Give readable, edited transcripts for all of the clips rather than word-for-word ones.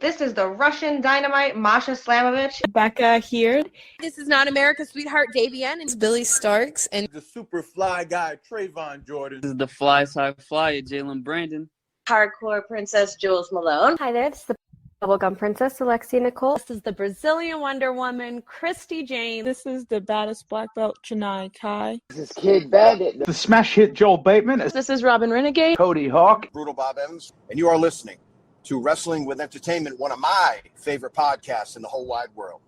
This is the Russian Dynamite, Masha Slamovich. Becca here. This is Not America's Sweetheart, Davian. And It's Billy Starks. And the super fly guy, Trayvon Jordan. This is the fly side flyer, Jalen Brandon. Hardcore Princess, Jules Malone. Hi there, this is the Bubblegum Princess, Alexia Nicole. This is the Brazilian Wonder Woman, Christy Jane. This is the baddest black belt, Chennai Kai. This is Kid Bandit. The smash hit Joel Bateman. This is Robin Renegade. Cody Hawk. Brutal Bob Evans. And you are listening to Wrestling with Entertainment, one of my favorite podcasts in the whole wide world.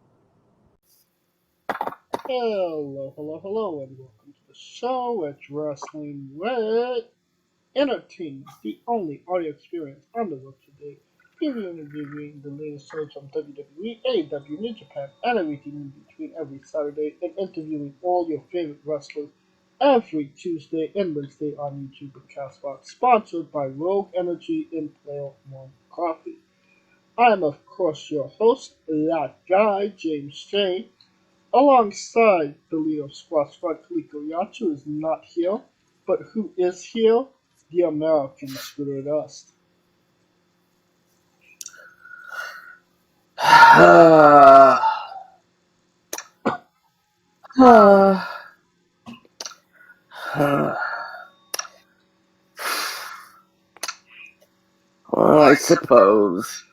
Hello, and welcome to the show. It's Wrestling with Entertainment, the only audio experience on the road today. Reviewing the latest shows from WWE, AEW, New Japan, and everything in between every Saturday, and interviewing all your favorite wrestlers every Tuesday and Wednesday on YouTube and Castbox, sponsored by Rogue Energy and Player One Coffee. I am, of course, your host, that guy, James Shane, alongside the leader of Squad Squad, Kaliko Yacht, who is not here, but who is here, the American Scooter Dust. Well, I suppose.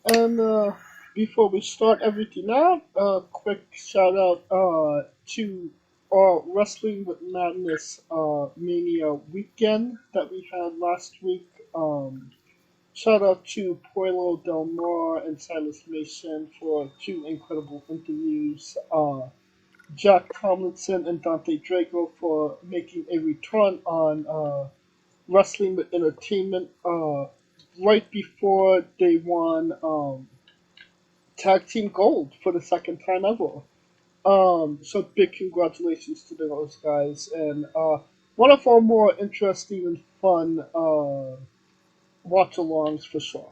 And before we start everything out, a quick shout out to our Wrestling with Madness Mania weekend that we had last week. Shout out to Pueblo Del Mar and Silas Mason for two incredible interviews. Jack Tomlinson and Dante Drago for making a return on Wrestling with Entertainment right before they won Tag Team Gold for the second time ever. So big congratulations to those guys, and one of our more interesting and fun watch-alongs for sure.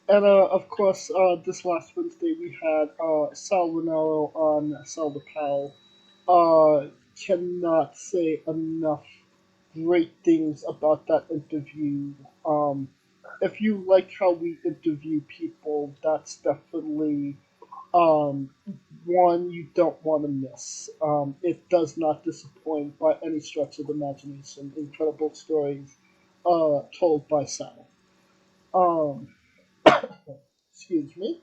And of course, this last Wednesday we had Sal Renaro on Sal the Pal. Cannot say enough great things about that interview. If you like how we interview people, that's definitely one you don't want to miss. It does not disappoint by any stretch of the imagination. Incredible stories told by Sal. Excuse me.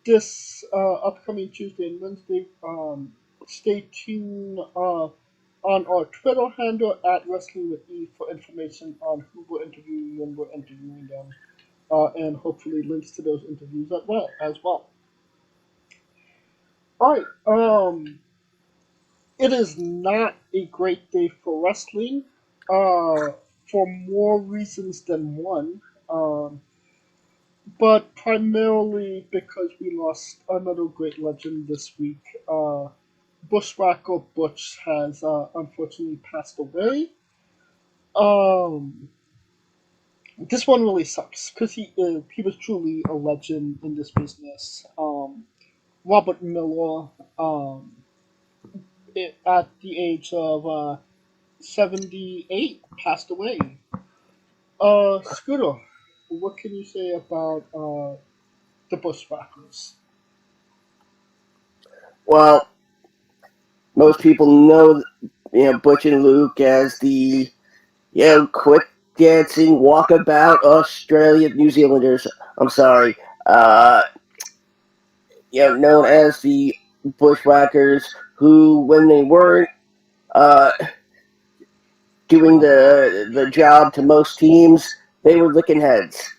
This upcoming Tuesday and Wednesday, stay tuned on our Twitter handle at Wrestling with E for information on who we're interviewing, when we're interviewing them, and hopefully links to those interviews as well. Alright, it is not a great day for wrestling, for more reasons than one, but primarily because we lost another great legend this week. Bushwacker Butch has unfortunately passed away. This one really sucks because he was truly a legend in this business. Robert Miller, at the age of 78, passed away. Scooter, what can you say about the Bushwhackers? Well, most people know, Butch and Luke as the, quick dancing, walkabout Australian New Zealanders. I'm sorry. Known as the Bushwhackers, who, when they weren't doing the job to most teams, they were licking heads.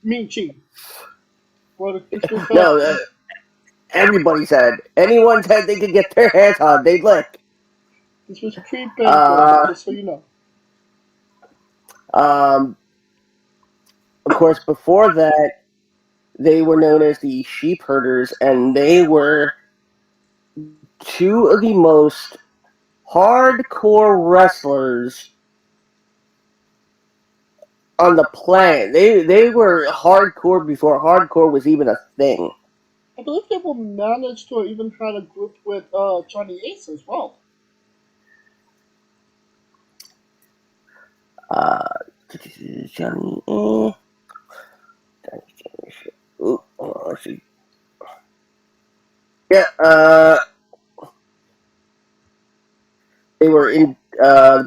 Mean Chief. No, everybody's head. Anyone's head they could get their hands on, they'd lick. This was pre-Bang, just so you know. Of course, before that, they were known as the Sheep Herders, and they were two of the most hardcore wrestlers on the planet. They were hardcore before hardcore was even a thing. I believe they will manage to even had a group with Johnny Ace as well. Uh, Johnny. Ooh, let's see. Yeah. They were in. The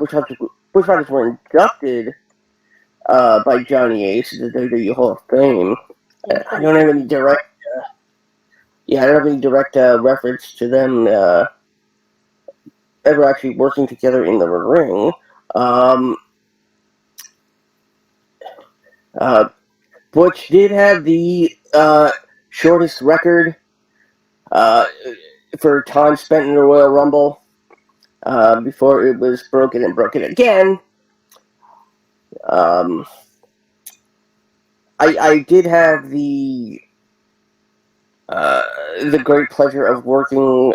Bushwhackers were inducted by Johnny Ace into the WWE Hall of Fame. I don't have any direct. I don't have any direct reference to them ever actually working together in the ring. Butch did have the shortest record for time spent in the Royal Rumble before it was broken and broken again. I did have the great pleasure of working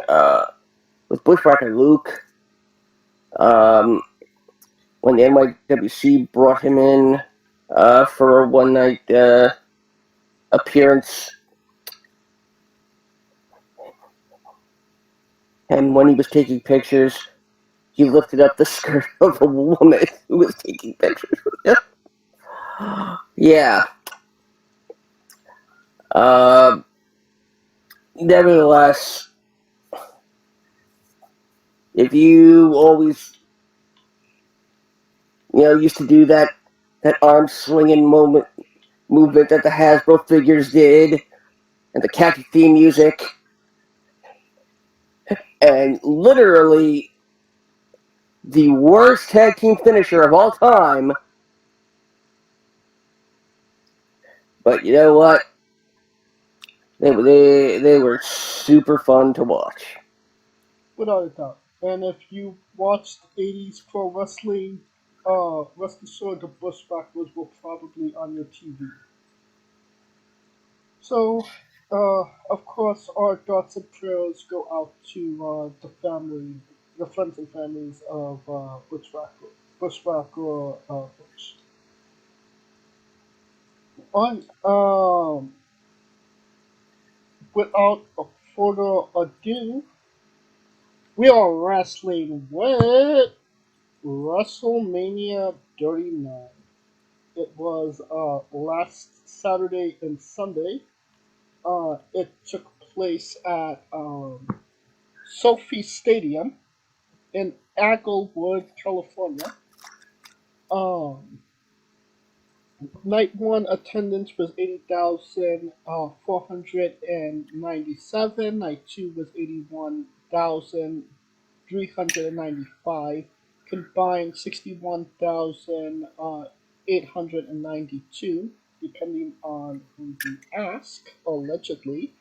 with Bushwacker Luke when the NYWC brought him in for a one night appearance. And when he was taking pictures, he lifted up the skirt of a woman who was taking pictures with him. Yeah. Nevertheless, if you always, used to do that arm swinging movement that the Hasbro figures did, and the catchy theme music, and literally the worst tag team finisher of all time. But you know what? They were super fun to watch. Without a doubt. And if you watched 80s pro wrestling, rest assured the Bushwhackers were probably on your TV. So, of course, our thoughts and prayers go out to the friends and families of Bushwacker Butch. Without further ado, we are wrestling with WrestleMania 39. It was last Saturday and Sunday. It took place at Sophie Stadium in Englewood, California. Night one attendance was 80,497. Night two was 81,395. Combined 61,892, depending on who you ask, allegedly.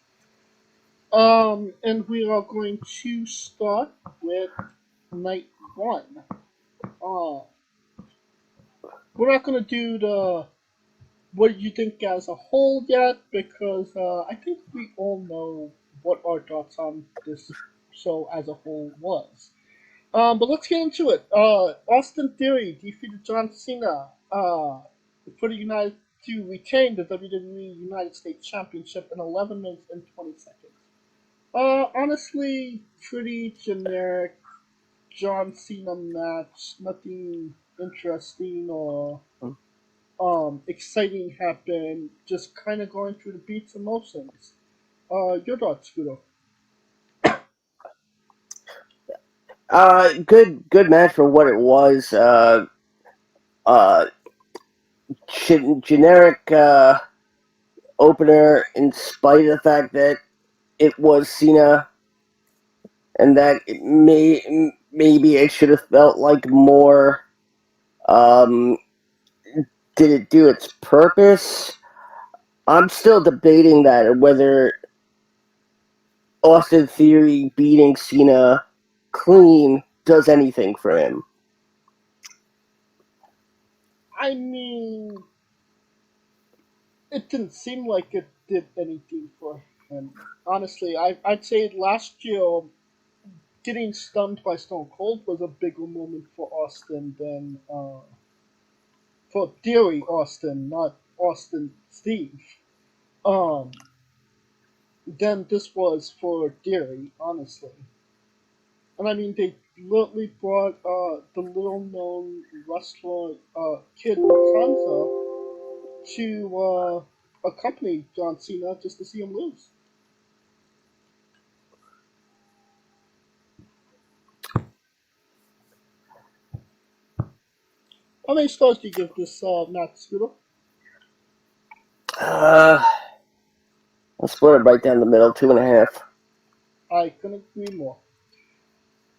And we are going to start with night one. We're not going to do the what do you think as a whole yet, because I think we all know what our thoughts on this show as a whole was. But let's get into it. Austin Theory defeated John Cena for the United to retain the WWE United States Championship in 11 minutes and 20 seconds. Honestly, pretty generic John Cena match. Nothing interesting or exciting happened. Just kind of going through the beats and motions. Your thoughts, Guido? Good match for what it was. Generic opener, in spite of the fact that it was Cena, and that maybe it should have felt like more. Did it do its purpose? I'm still debating that, whether Austin Theory beating Cena clean does anything for him. I mean, it didn't seem like it did anything for him. Honestly, I'd say last year getting stunned by Stone Cold was a bigger moment for Austin than for Theory Austin, not Austin Steve. Than this was for Theory, honestly. And I mean, they literally brought the little-known wrestler Kid Matanza to accompany John Cena just to see him lose. How many stars do you give this match, Scooter? I'll split it right down the middle, 2.5. I couldn't agree more.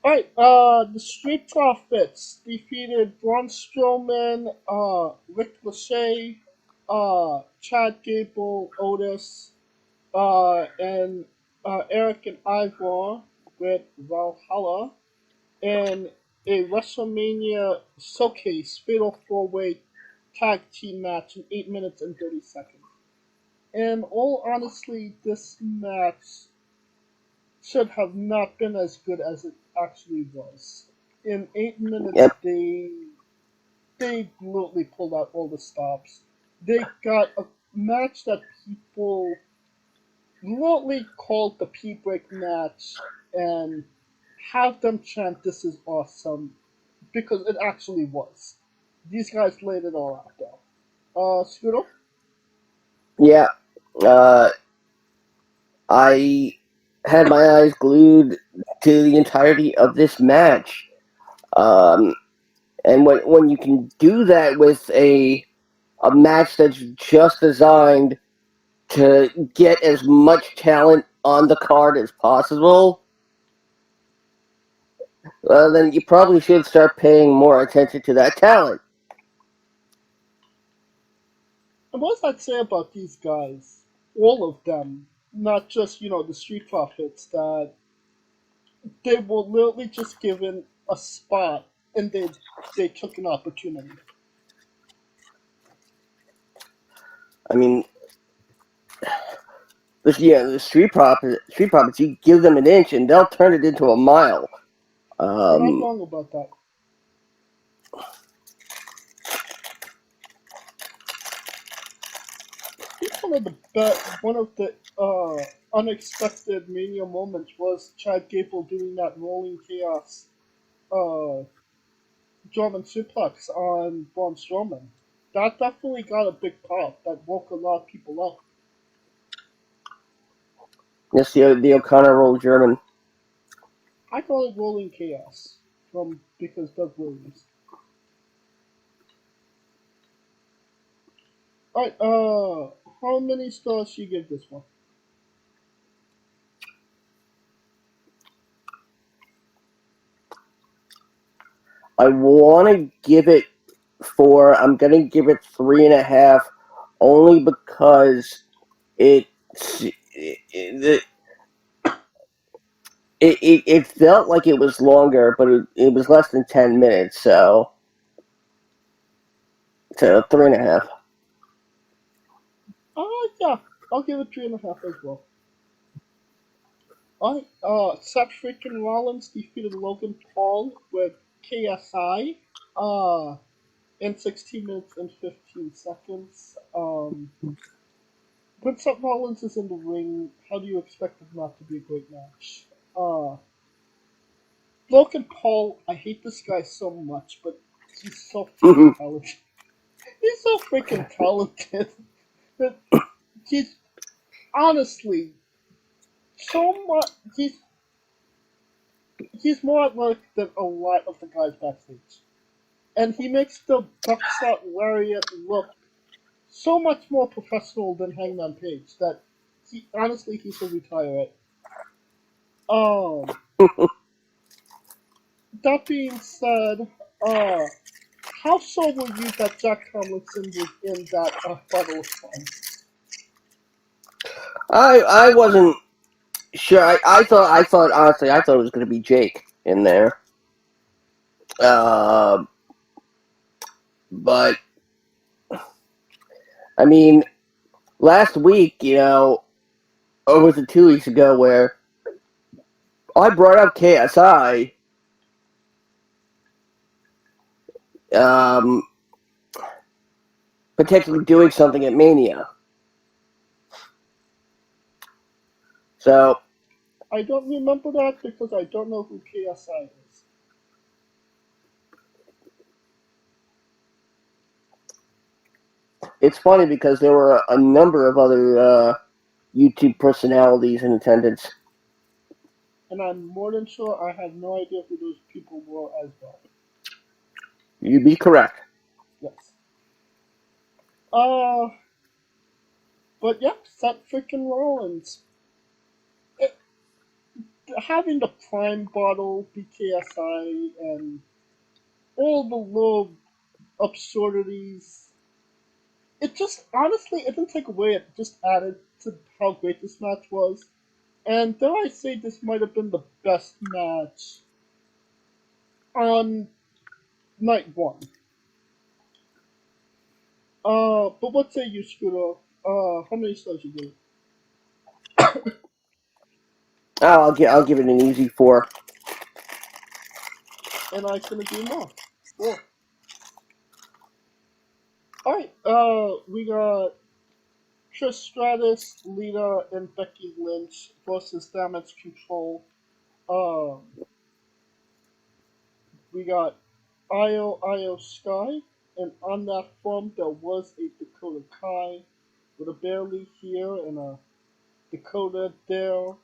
Alright, the Street Profits defeated Braun Strowman, Rick Lachey, Chad Gable, Otis, and Eric and Ivor with Valhalla in a WrestleMania Showcase Fatal 4-Way Tag Team match in 8 minutes and 30 seconds. And all honestly, this match should have not been as good as it actually was. In 8 minutes, Yep. they literally pulled out all the stops. They got a match that people literally called the P-Break match and have them chant "This is awesome" because it actually was. These guys laid it all out there. Scooter? Yeah. I had my eyes glued to the entirety of this match. And when you can do that with a match that's just designed to get as much talent on the card as possible, then you probably should start paying more attention to that talent. And what does that say about these guys? All of them, not just, the Street Profits, that they were literally just given a spot and they took an opportunity. I mean, the Street Profits, you give them an inch and they'll turn it into a mile. You're not wrong about that. I think one of the unexpected Mania moments was Chad Gable doing that rolling chaos German suplex on Braun Strowman. That definitely got a big pop. That woke a lot of people up. Yes, the O'Connor roll German. I call it rolling chaos because Doug Williams. Alright, how many stars do you give this one? I want to give it 4. I'm going to give it 3.5, only because it felt like it was longer, but it was less than 10 minutes, so 3.5. Yeah, I'll give it 3.5 as well. Alright, Seth freaking Rollins defeated Logan Paul with KSI, in 16 minutes and 15 seconds. When Seth Rollins is in the ring, how do you expect it not to be a great match? Logan Paul, I hate this guy so much, but he's so freaking talented. He's so freaking talented that he's honestly so much. He's more athletic than a lot of the guys backstage, and he makes the buckshot lariat look so much more professional than Hangman Page that he should retire it. That being said, how sure were you that Jack Tomlinson was in that Battle of Fun? I wasn't sure. I thought honestly, I thought it was going to be Jake in there. But I mean, last week, or was it 2 weeks ago, where I brought up KSI, potentially doing something at Mania. So I don't remember that because I don't know who KSI is. It's funny because there were a number of other YouTube personalities in attendance. And I'm more than sure I had no idea who those people were as well. You'd be correct. Yes. But yeah, Seth freaking Rollins. Having the Prime bottle be KSI and all the little absurdities, it just, honestly, it didn't take away, it just added to how great this match was. And dare I say, this might have been the best match on night one. But what say you, Scooter? How many stars you give it? I'll give it an easy 4. And I couldn't agree more. Cool. Alright, we got Trish Stratus, Lita, and Becky Lynch versus Damage Control. We got Io Sky, and on that form there was a Dakota Kai with a Barely here and a Dakota there,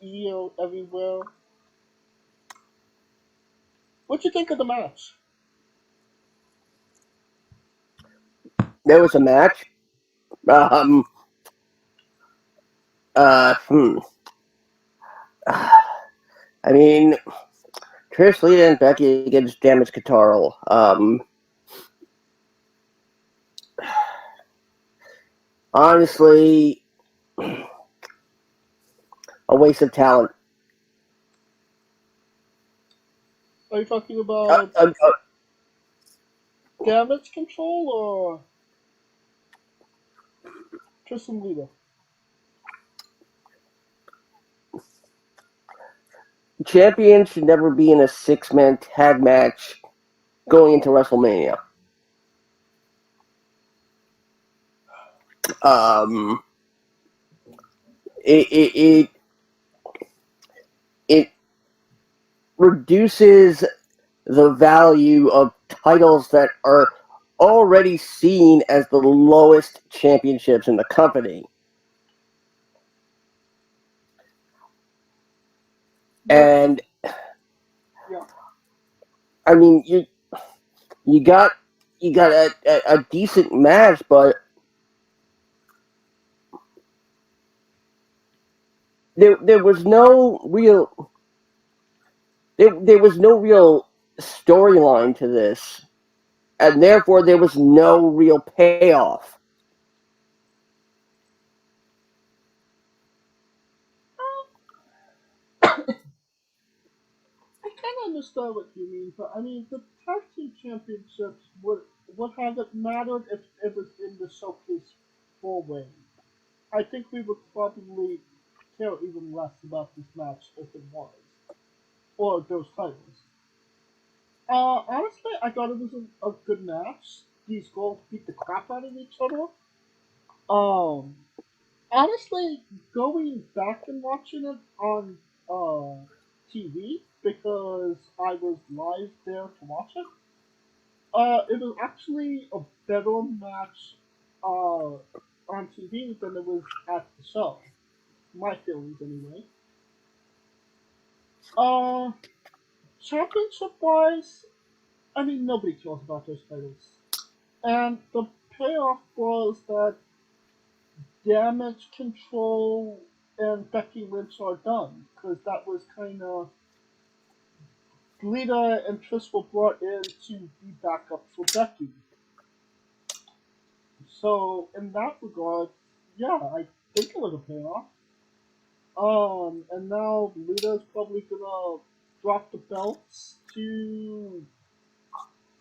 Io everywhere. What'd you think of the match? There was a match. I mean, Trish, Lita, and Becky against Damage Control. Honestly, a waste of talent. Are you talking about Damage Control or Trish and Lita? Champions should never be in a 6-man tag match going into WrestleMania. It reduces the value of titles that are already seen as the lowest championships in the company. And yeah. I mean, you got a decent match, but there was no real there was no real storyline to this, and therefore there was no real payoff. I kind of understand what you mean, but I mean, the tag team championships would have it mattered if it was in the showcase 4-way. I think we would probably care even less about this match if it was, or those titles. Honestly, I thought it was a good match. These girls beat the crap out of each other. Honestly, going back and watching it on TV because I was live there to watch it. It was actually a better match on TV than it was at the show. My feelings, anyway. Championship wise, I mean, nobody cares about those titles. And the payoff was that Damage Control and Becky Lynch are done, because that was kind of Lita and Trish were brought in to be backup for Becky. So in that regard, yeah, I think it was a payoff. And now Lita's probably gonna drop the belts to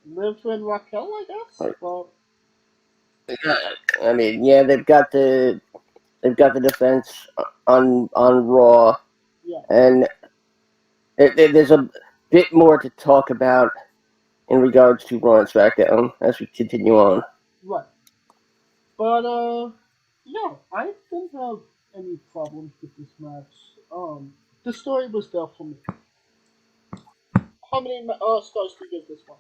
Liv and Raquel, I guess. Right. Well, I mean, yeah, they've got the defense on Raw, yeah. and there's a bit more to talk about in regards to Raw and SmackDown as we continue on. Right. But yeah, I didn't have any problems with this match. The story was there for me. How many stars do you give this one?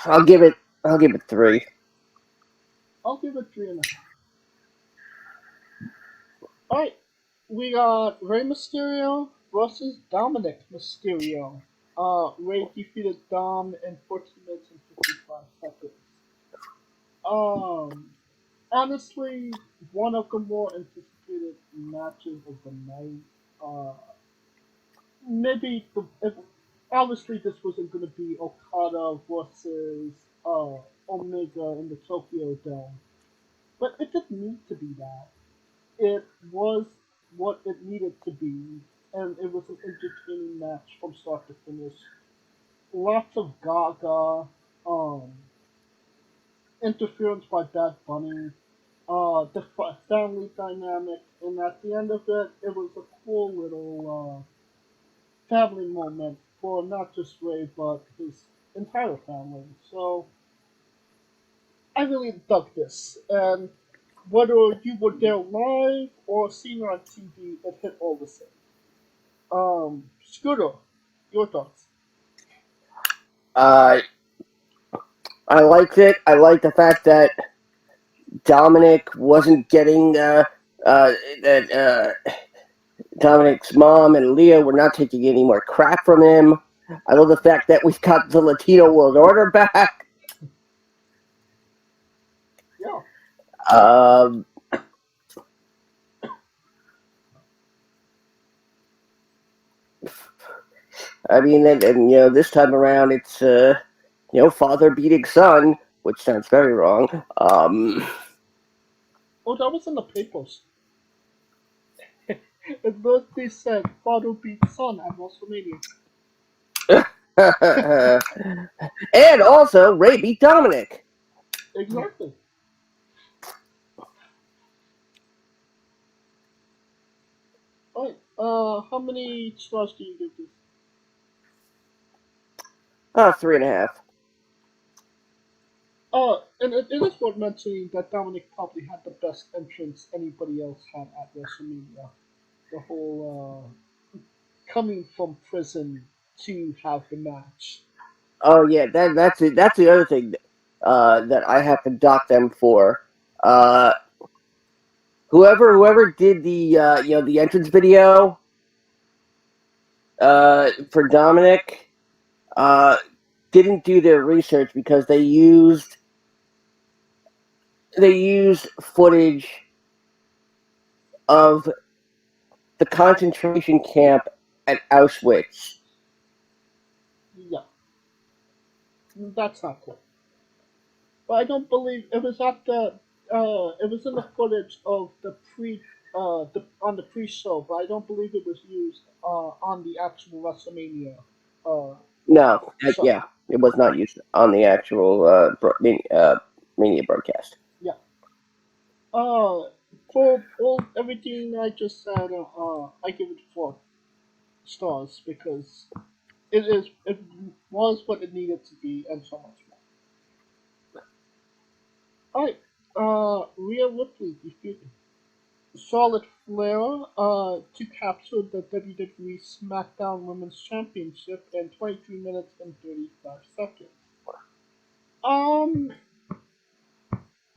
I'll give it 3. I'll give it 3.5. Alright, we got Rey Mysterio versus Dominic Mysterio. Rey defeated Dom in 14 minutes and 55 seconds. Honestly, one of the more anticipated matches of the night. Maybe obviously this wasn't going to be Okada versus Omega in the Tokyo Dome, but it didn't need to be that. It was what it needed to be, and it was an entertaining match from start to finish. Lots of Gaga, interference by Bad Bunny, the family dynamic, and at the end of it, it was a cool little family moment for not just Ray, but his entire family. So, I really dug this, and whether you were there live or seeing it on TV, it hit all the same. Scooter, your thoughts? I liked it. I liked the fact that Dominic wasn't getting that Dominic's mom and Leah were not taking any more crap from him. I love the fact that we've got the Latino World Order back. Yeah. I mean, and this time around, it's father beating son, which sounds very wrong. Oh, that was in the papers. It literally said father beats son at WrestleMania. And also, Ray beat Dominic. Exactly. Alright, how many stars do you give this? 3.5. And it is worth mentioning that Dominic probably had the best entrance anybody else had at WrestleMania. The whole coming from prison to have the match. Oh yeah, that's it. That's the other thing that I have to dock them for. Whoever did the the entrance video for Dominic didn't do their research because they used footage of the concentration camp at Auschwitz. Yeah. That's not cool. But I don't believe it was at the it was in the footage of the on the pre-show, but I don't believe it was used on the actual WrestleMania. No, show. yeah, it was not used on the actual Mania broadcast. Yeah. For everything I just said, I give it 4 stars because it was what it needed to be and so much more. Alright, Rhea Ripley defeated Charlotte Flair to capture the WWE SmackDown Women's Championship in 23 minutes and 35 seconds.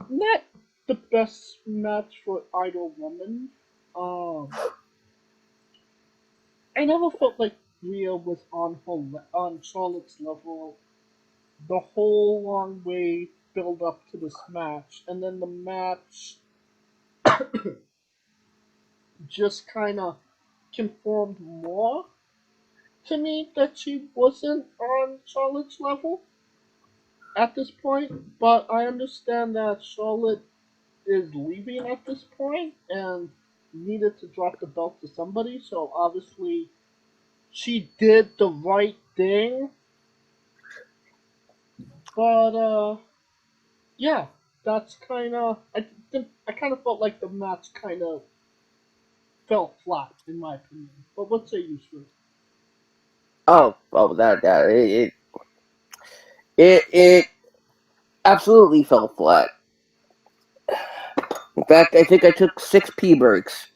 Not the best match for either woman. I never felt like Rhea was on Charlotte's level the whole long way build up to this match, and then the match just kind of confirmed more to me that she wasn't on Charlotte's level at this point. But I understand that Charlotte is leaving at this point and needed to drop the belt to somebody, so obviously she did the right thing. But yeah, that's kind of I kind of felt like the match kind of fell flat in my opinion. But what say you, Sue? Oh, that it absolutely fell flat. In fact, I think I took 6 pee breaks.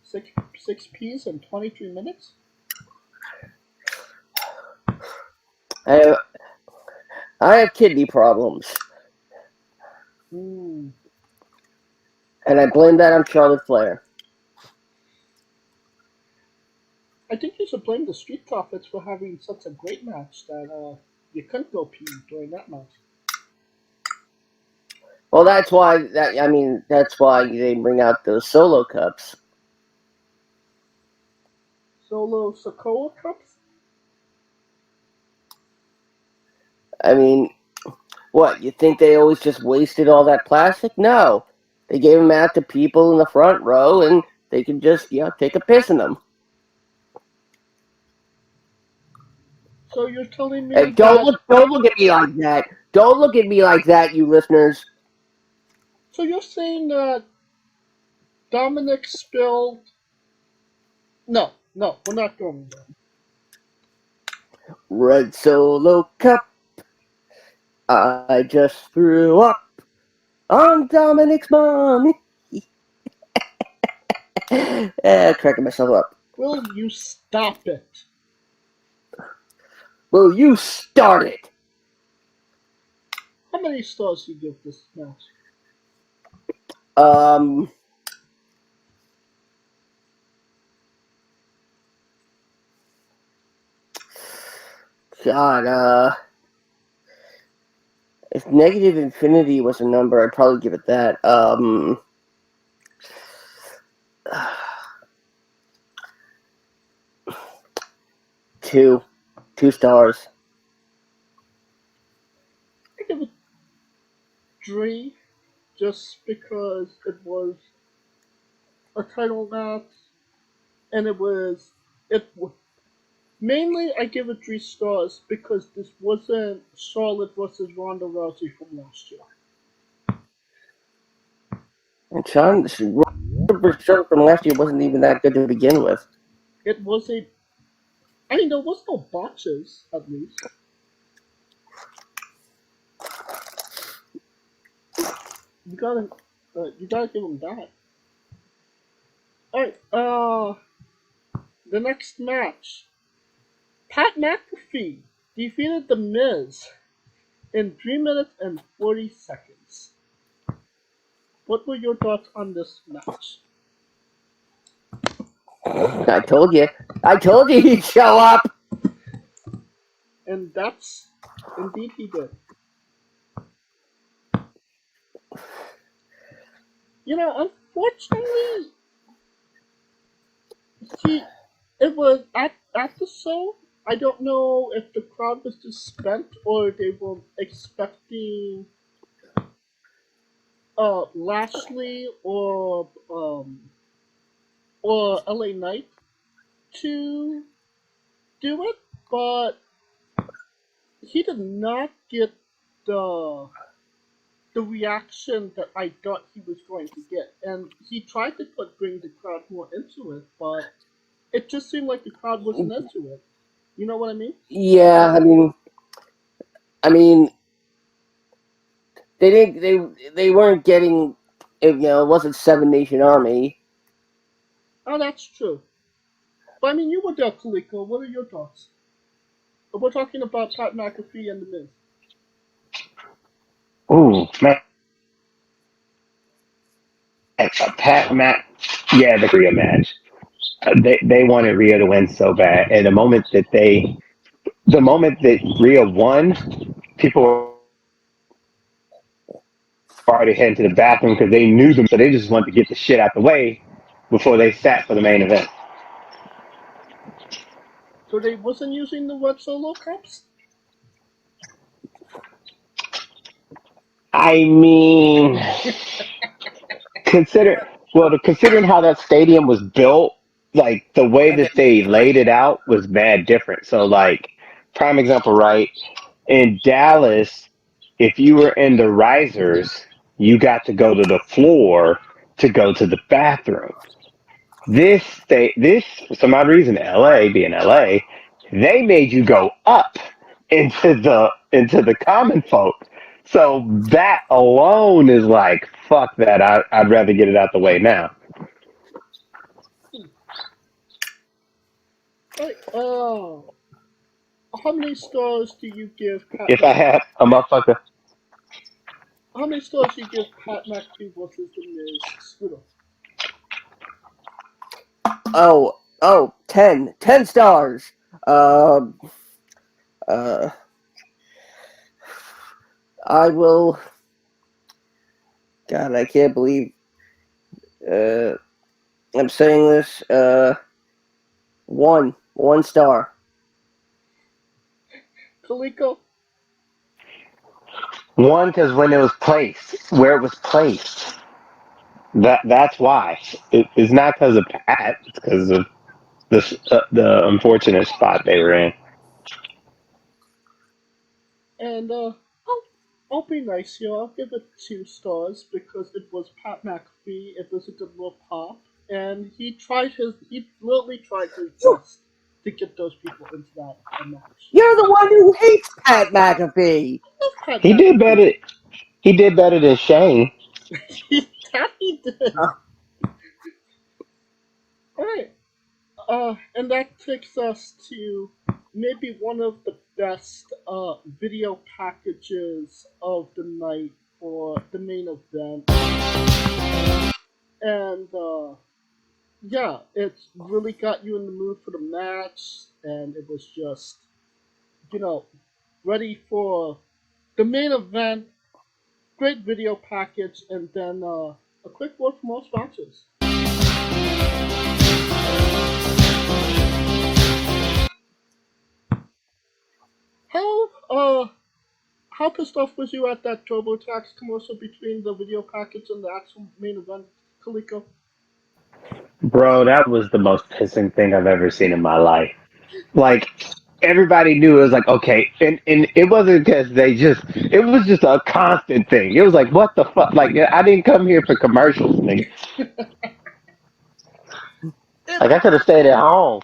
Six P's in 23 minutes? I have kidney problems. Hmm. And I blame that on Charlotte Flair. I think you should blame the Street Profits for having such a great match that you couldn't go pee during that match. Well, that's why that's why they bring out those solo cups. Solo Sokoa Cups? I mean, what, you think they always just wasted all that plastic? No. They gave them out to people in the front row and they could just, take a piss in them. So you're telling me Hey, don't look at me like that. Don't look at me like that, you listeners. So you're saying that Dominic spilled... No, we're not going there. Red Solo Cup. I just threw up on Dominic's mom. Cracking myself up. Will you stop it? Will you start it? How many stars do you give this match? God, if negative infinity was a number, I'd probably give it that. 2 stars. I give it 3, just because it was a title match, and mainly I give it 3 stars because this wasn't Charlotte versus Ronda Rousey from last year. And Sean from last year wasn't even that good to begin with. It was there was no botches, at least. You gotta give them that. Alright, the next match. Pat McAfee defeated The Miz in 3 minutes and 40 seconds. What were your thoughts on this match? I told you he'd show up. And that's indeed he did. Unfortunately, it was at the show. I don't know if the crowd was just spent or they were expecting Lashley or LA Knight to do it, but he did not get the reaction that I thought he was going to get. And he tried to bring the crowd more into it, but it just seemed like the crowd wasn't into it. You know what I mean? Yeah, I mean, they weren't getting, it wasn't 7 Nation Army. Oh, that's true. But you were there, Kaliko. What are your thoughts? We're talking about Pat McAfee and The Miz. Ooh, man. The Rhea match. They wanted Rhea to win so bad, and the moment that Rhea won, people were already heading to the bathroom because they knew them, so they just wanted to get the shit out the way before they sat for the main event. So they wasn't using the Red Solo Cups? I mean, considering how that stadium was built, like the way that they laid it out was mad different. So, like, prime example, right? In Dallas, if you were in the risers, you got to go to the floor to go to the bathroom. This for some odd reason, LA being LA, they made you go up into the common folk. So that alone is like fuck that. I'd rather get it out the way now. Hey, how many stars do you give Pat If I McAfee? had a motherfucker, How many stars do you give Pat McAfee versus the Miz Scooter? Oh, 10. 10 stars. Um, uh, I will. God, I can't believe I'm saying this. One star. Kaliko? one because when it was placed, where it was placed, that's why. It's not because of Pat. It's because of the unfortunate spot they were in. And I'll be nice here. I'll give it 2 stars because it was Pat McAfee. It was a good little pop, and he literally tried his best to get those people into that match. You're the one who hates Pat McAfee. I love Pat He did McAfee. better. He did better than Shane. That he did. Alright. And that takes us to maybe one of the best video packages of the night for the main event. And yeah, it's really got you in the mood for the match, and it was just, ready for the main event. Great video package, and then a quick word from all sponsors. How how pissed off was you at that TurboTax commercial between the video package and the actual main event, Kaliko? Bro, that was the most pissing thing I've ever seen in my life. Like everybody knew it was like okay, and it wasn't because it was just a constant thing. It was like what the fuck? Like I didn't come here for commercials, nigga. Like I could have stayed at home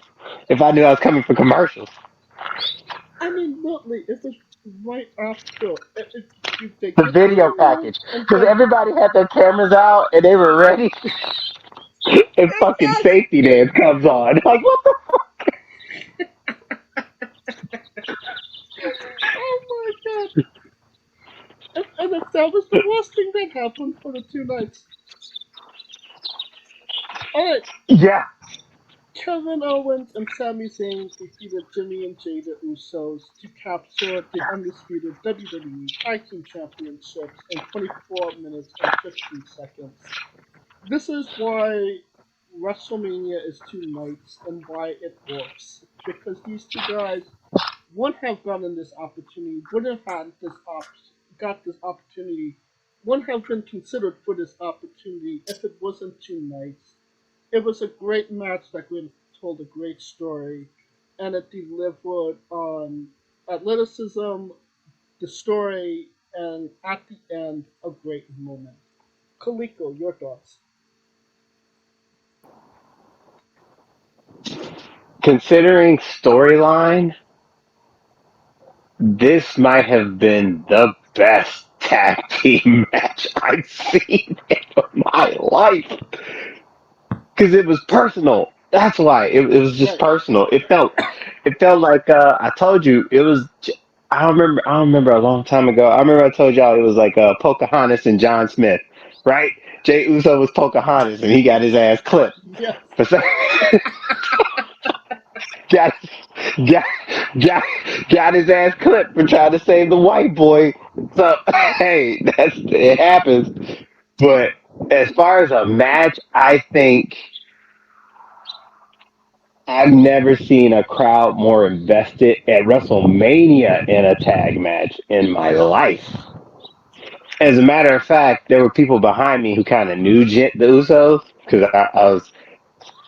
if I knew I was coming for commercials. I mean, literally, it was right after they The get video the package, and because then everybody had their cameras out and they were ready, and fucking safety dance comes on. Like what the oh my god! And that was the worst thing that happened for the 2 nights. Alright, yeah. Kevin Owens and Sami Zayn defeated Jimmy and Jay the Usos to capture the undisputed WWE Tag Team Championships in 24 minutes and 15 seconds. This is why WrestleMania is 2 nights and why it works. Because these two guys wouldn't have gotten this opportunity, wouldn't have had got this opportunity, wouldn't have been considered for this opportunity if it wasn't 2 nights. It was a great match that told a great story, and it delivered on athleticism, the story, and at the end, a great moment. Kaliko, your thoughts? Considering storyline, this might have been the best tag team match I've seen in my life. Because it was personal. That's why it was just Right. personal. It felt like I told you it was. I don't remember a long time ago. I remember I told y'all it was like Pocahontas and John Smith, right? Jay Uso was Pocahontas and he got his ass clipped. Yes. For some, got, got, got his ass clipped for trying to save the white boy. So hey, it happens. But as far as a match, I think I've never seen a crowd more invested at WrestleMania in a tag match in my life. As a matter of fact, there were people behind me who kind of knew the Usos because I was,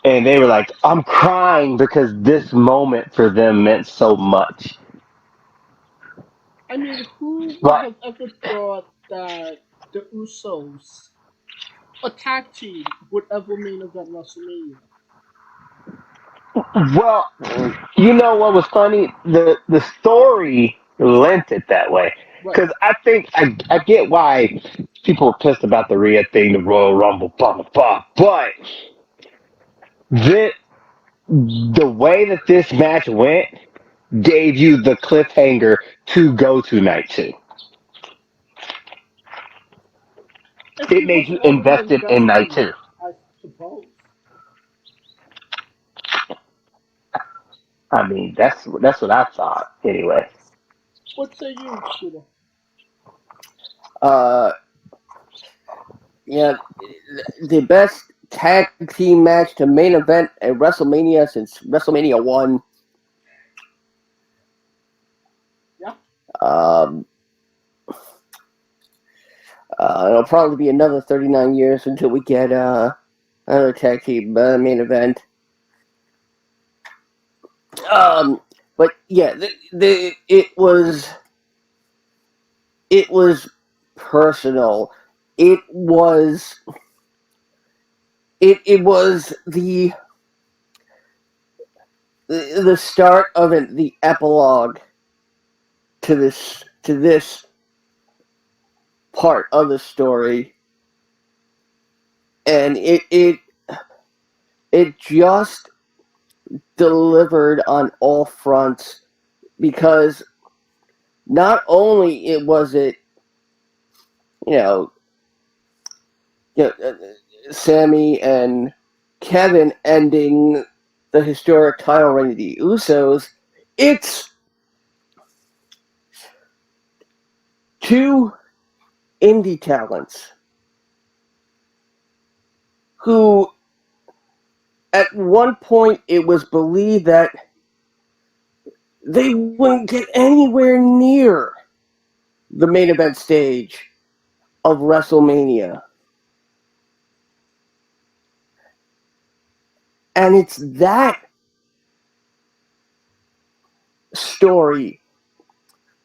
and they were like, "I'm crying because this moment for them meant so much." I mean, who would But have ever thought that the Usos, a tag team, would ever main event WrestleMania? well, you know what was funny? The story. lent it that way. Right. Because I think I get why people were pissed about the Rhea thing, the Royal Rumble, blah blah blah. But the the way that this match went gave you the cliffhanger to go to night two. If It he made was you already invested in night invested, two. I suppose. I mean, that's what I thought anyway. What say you, Shooter? Uh, yeah, the best tag team match to main event at WrestleMania since WrestleMania 1. Yeah. It'll probably be another 39 years until we get another tag team main event. But yeah, it was personal. It was the start of the epilogue to this part of the story, and it just delivered on all fronts, because not only was it you know, Sammy and Kevin ending the historic title reign of the Usos, it's two indie talents who, at one point, it was believed that they wouldn't get anywhere near the main event stage of WrestleMania. And it's that story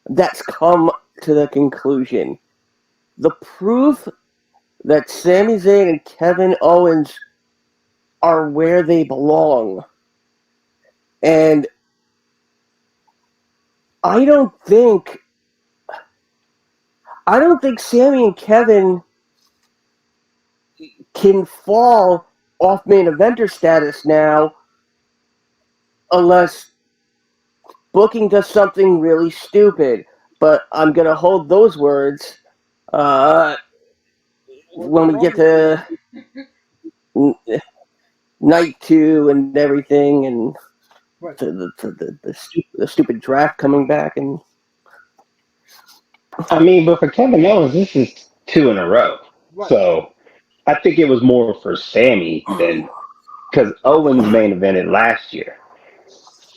that's come to the conclusion. The proof that Sami Zayn and Kevin Owens are where they belong. And I don't think Sami and Kevin can fall off main eventer status now unless booking does something really stupid. But I'm going to hold those words when we get to night two and everything, and Right. the stupid draft coming back. And I mean, but for Kevin Owens, this is two in a row. Right. So I think it was more for Sammy than because Owens main evented last year.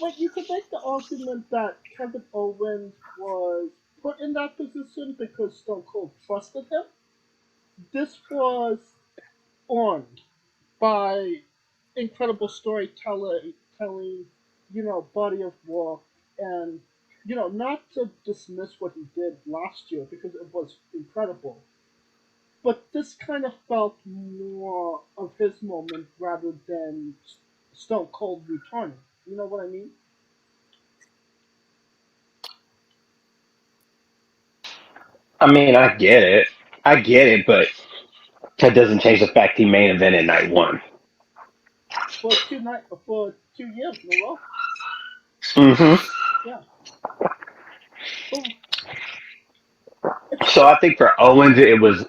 But you could make the argument that Kevin Owens was put in that position because Stone Cold trusted him. This was earned by incredible storytelling, body of work, and not to dismiss what he did last year because it was incredible. But this kind of felt more of his moment rather than Stone Cold returning. You know what I mean? I mean, I get it, but that doesn't change the fact he main evented night one. For 2 years in a row. Mm-hmm. Yeah. So I think for Owens it was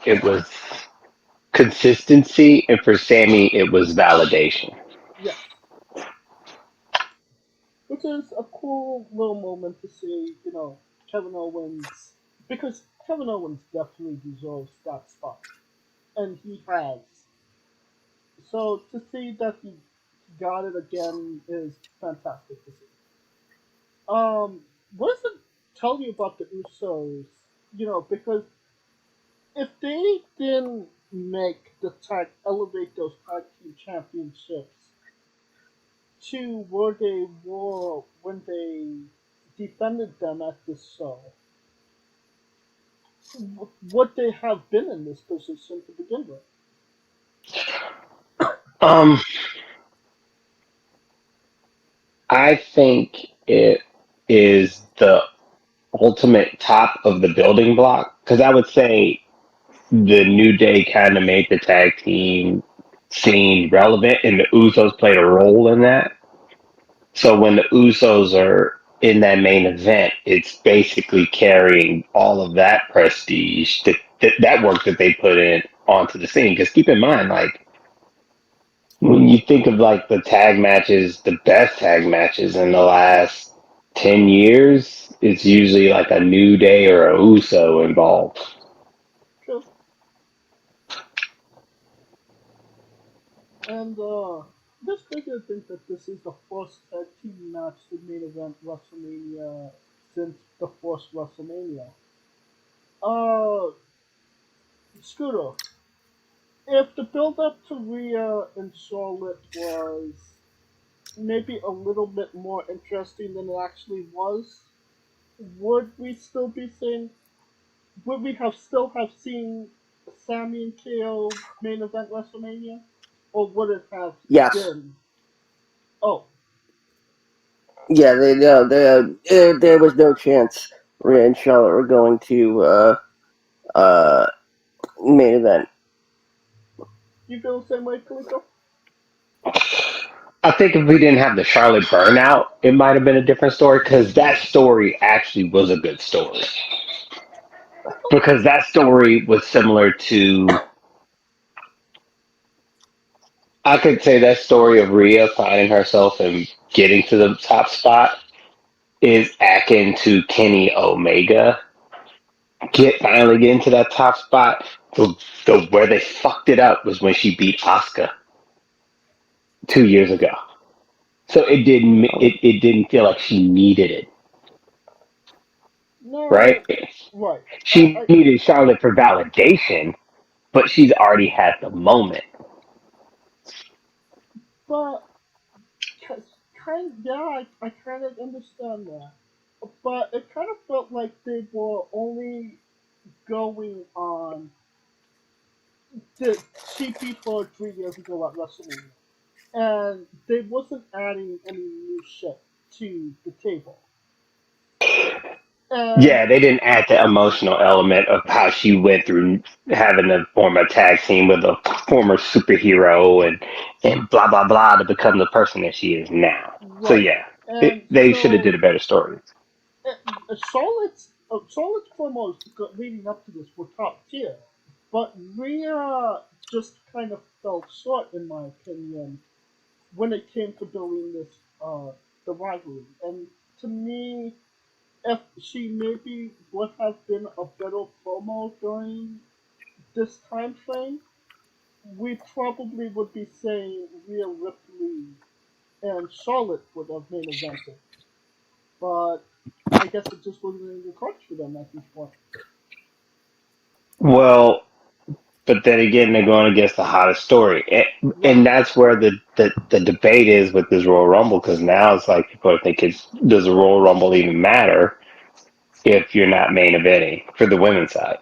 consistency, and for Sammy it was validation. Yes. Which is a cool little moment to see, Kevin Owens, because Kevin Owens definitely deserves that spot, and he has. So to see that he got it again is fantastic to see. What does it tell you about the Usos? Because if they didn't make elevate those tag team championships to where they were when they defended them at this show, would they have been in this position to begin with? Um, I think it is the ultimate top of the building block, because I would say the New Day kind of made the tag team scene relevant, and the Usos played a role in that. So when the Usos are in that main event, it's basically carrying all of that prestige, that work that they put in onto the scene. Because keep in mind, like when you think of like the tag matches, the best tag matches in the last 10 years, it's usually like a New Day or a Uso involved. True. And this crazy to think that this is the first tag team match to main event WrestleMania since the first WrestleMania. Uh, Scooter, if the build up to Rhea and Charlotte was maybe a little bit more interesting than it actually was, would we still be saying, would we have still have seen Sammy and KO main event WrestleMania? Or would it have Yes. been? Oh, Yeah, there was no chance Rhea and Charlotte were going to uh, main event. you feel the same way, Kaliko? I think if we didn't have the Charlotte burnout, it might have been a different story because that story actually was a good story. Because that story was similar to, I could say that story of Rhea finding herself and getting to the top spot is akin to Kenny Omega finally getting to that top spot. Where they fucked it up was when she beat Asuka 2 years ago. So it didn't feel like she needed it, right? No, right. She needed Charlotte for validation, but she's already had the moment. But I kind of understand that. But it kind of felt like they were only going on the TP for 3 years ago at WrestleMania, and they wasn't adding any new shit to the table. And Yeah, they didn't add the emotional element of how she went through having to form a tag team with a former superhero and blah blah blah to become the person that she is now. So right, yeah, and they should have so did a better story. Charlotte's promos leading up to this were top tier, but Rhea just kind of fell short, in my opinion, when it came to building this the rivalry. And to me, if she maybe would have been a better promo during this time frame, we probably would be saying Rhea Ripley and Charlotte would have main evented. But I guess it just wasn't in the cards for them at this point. Well, but then again, they're going against the hottest story, Right. and that's where the debate is with this Royal Rumble. Because now it's like people are thinking, does the Royal Rumble even matter if you're not main eventing for the women's side?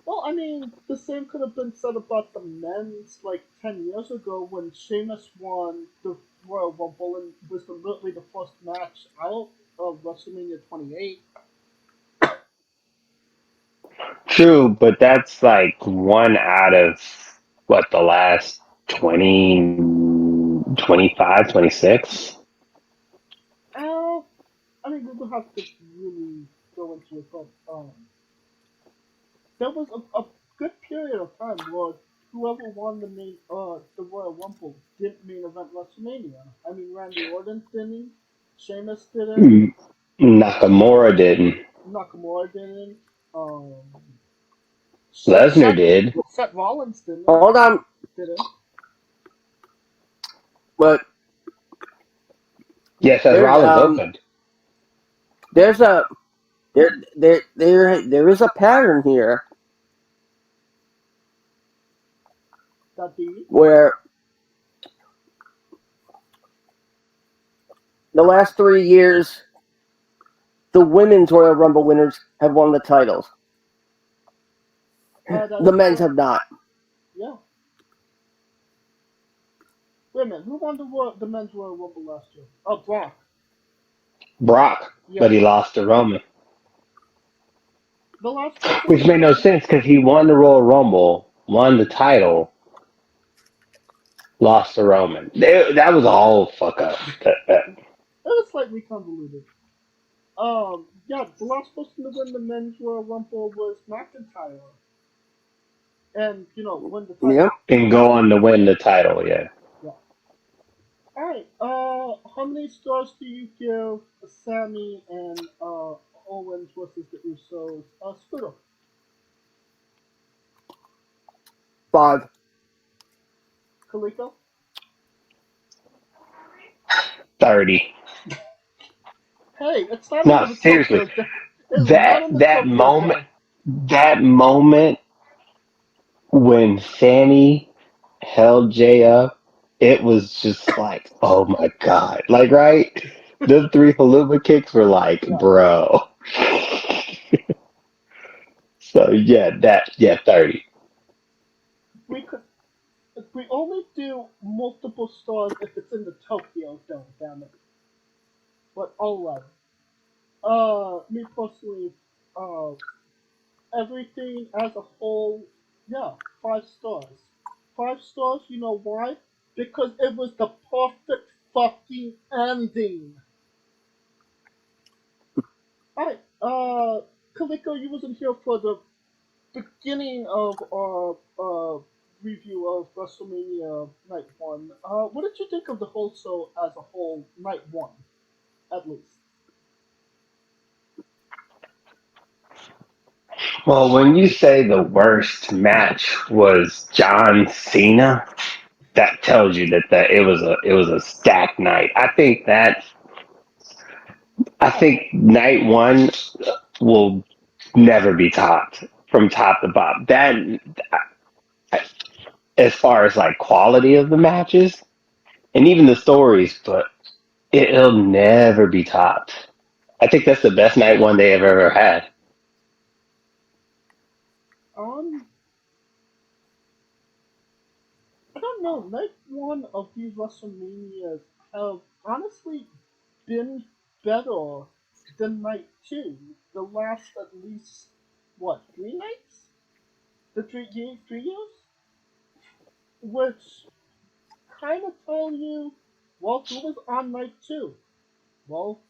Well, I mean, the same could have been said about the men's like 10 years ago when Sheamus won the Royal Rumble and was literally the first match out of WrestleMania 28. True, but that's like one out of what the last 20, 25, 26. Uh, I mean, we would have to really go into it, but there was a good period of time where whoever won the Royal Rumble didn't main event WrestleMania. I mean, Randy Orton didn't, Sheamus didn't, Nakamura didn't. Nakamura didn't, um, Lesnar did. Seth Rollins didn't. Hold on, Didn't. but Yes, as there's Rollins opened. there's a there is a pattern here That be where the last 3 years the women's Royal Rumble winners have won the titles. The men's have not. Yeah. Wait a minute, who won the men's Royal Rumble last year? Oh, Brock. Brock, Yeah. but he lost to Roman. The last person Which to made no win. sense because he won the Royal Rumble, won the title, lost to Roman. That was a whole fuck up. It was slightly convoluted. Yeah, the last person to win the men's Royal Rumble was McIntyre, and win the title. Yep. And go on to win the title, yeah. Yeah. All right. How many stars do you give Sammy and Owens versus the Usos? Scooter. 5. Kaliko. 30. Hey, it's not No, even the seriously. Tokyo. It's not in the That Tokyo moment, Dome. that moment when Sammy held Jay up, it was just like, oh my god. Like, right? The three haluva kicks were like, Yeah. bro. So yeah, 30. We only do multiple stars if it's in the Tokyo Dome, damn it. But all right. Me personally, uh, everything as a whole, yeah, 5 stars. 5 stars, you know why? Because it was the perfect fucking ending. Alright, Kaliko, you wasn't here for the beginning of our review of WrestleMania Night 1. What did you think of the whole show as a whole, Night 1, at least? Well, when you say the worst match was John Cena, that tells you that it was a stacked night. I think night one will never be topped from top to bottom. That as far as like quality of the matches and even the stories, but it'll never be topped. I think that's the best night one they have ever had. Um, I don't know. Night 1 of these WrestleManias have honestly been better than Night 2. The last at least, what, 3 nights? The 3 years? Which kind of tell you, well, who was on Night 2? Well,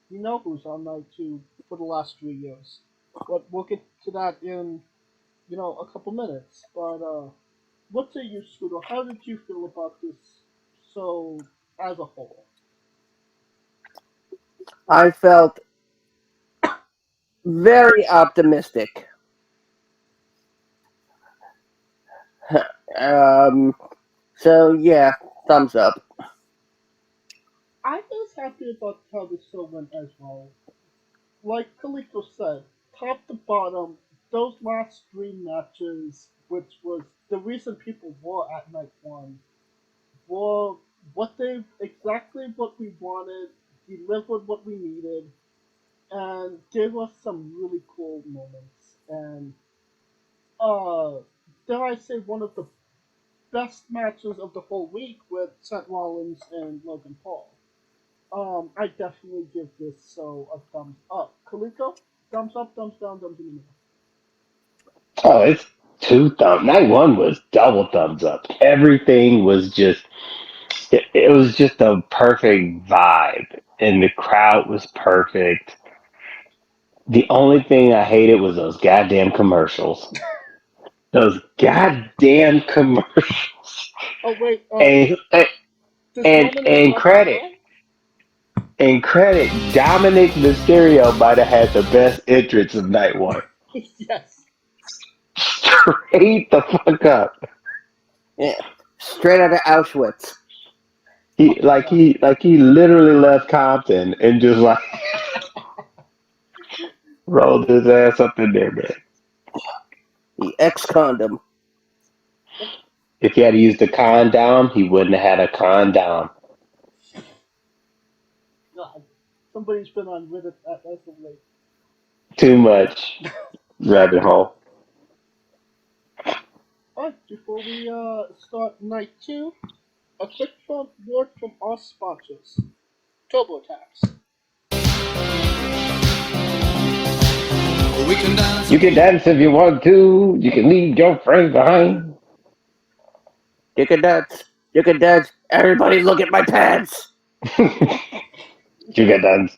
you know who's on Night 2 for the last 3 years. But we'll get to that in, a couple minutes. But, what say you, Scooter? How did you feel about this so as a whole? I felt very optimistic. So yeah, thumbs up. I was happy about how the show went as well. Like Kaliko said, top to bottom, those last 3 matches, which was the reason people were at Night 1, were exactly what we wanted, delivered what we needed, and gave us some really cool moments. And uh, dare I say, one of the best matches of the whole week with Seth Rollins and Logan Paul. I definitely give this show a thumbs up. Kaliko, thumbs up, thumbs down, thumbs in the middle. Oh, it's two thumbs. Night one was double thumbs up. Everything was just it was just a perfect vibe, and the crowd was perfect. The only thing I hated was those goddamn commercials. Those goddamn commercials. Oh wait, And this Roman Reigns left the credit Dominic Mysterio might have had the best entrance of night one. Yes. Straight the fuck up. Yeah, straight out of Auschwitz. He literally left Compton and just like rolled his ass up in there, man. The ex-condom. If he had used a condom, he wouldn't have had a condom. God, somebody's been on Reddit as of late. Too much rabbit hole. Alright, before we start night 2, a quick word from our sponsors. TurboTax. You can dance if you want to. You can leave your friends behind. You can dance. You can dance. Everybody look at my pants. You can dance.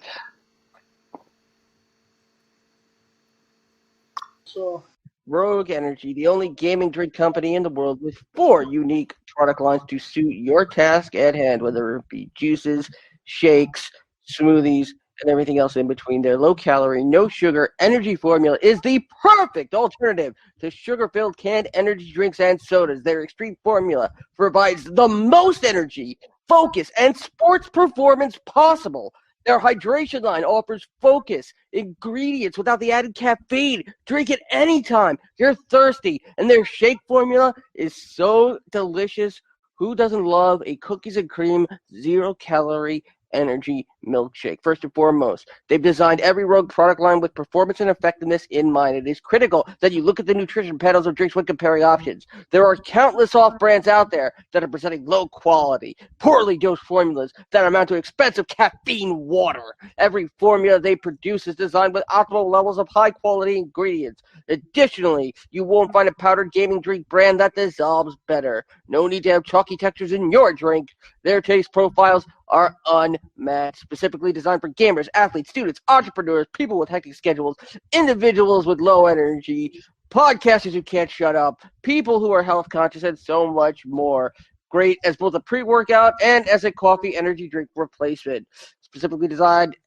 So, Rogue Energy, the only gaming drink company in the world with 4 unique product lines to suit your task at hand, whether it be juices, shakes, smoothies, and everything else in between. Their low calorie, no sugar energy formula is the perfect alternative to sugar filled canned energy drinks and sodas. Their extreme formula provides the most energy, focus, and sports performance possible. Their hydration line offers focus, ingredients without the added caffeine. Drink it anytime you're thirsty. And their shake formula is so delicious. Who doesn't love a cookies and cream, 0-calorie energy milkshake? First and foremost, they've designed every Rogue product line with performance and effectiveness in mind. It is critical that you look at the nutrition panels of drinks when comparing options. There are countless off-brands out there that are presenting low-quality, poorly dosed formulas that amount to expensive caffeine water. Every formula they produce is designed with optimal levels of high-quality ingredients. Additionally, you won't find a powdered gaming drink brand that dissolves better. No need to have chalky textures in your drink. Their taste profiles are unmatched, specifically designed for gamers, athletes, students, entrepreneurs, people with hectic schedules, individuals with low energy, podcasters who can't shut up, people who are health conscious, and so much more. Great as both a pre-workout and as a coffee energy drink replacement. Specifically designed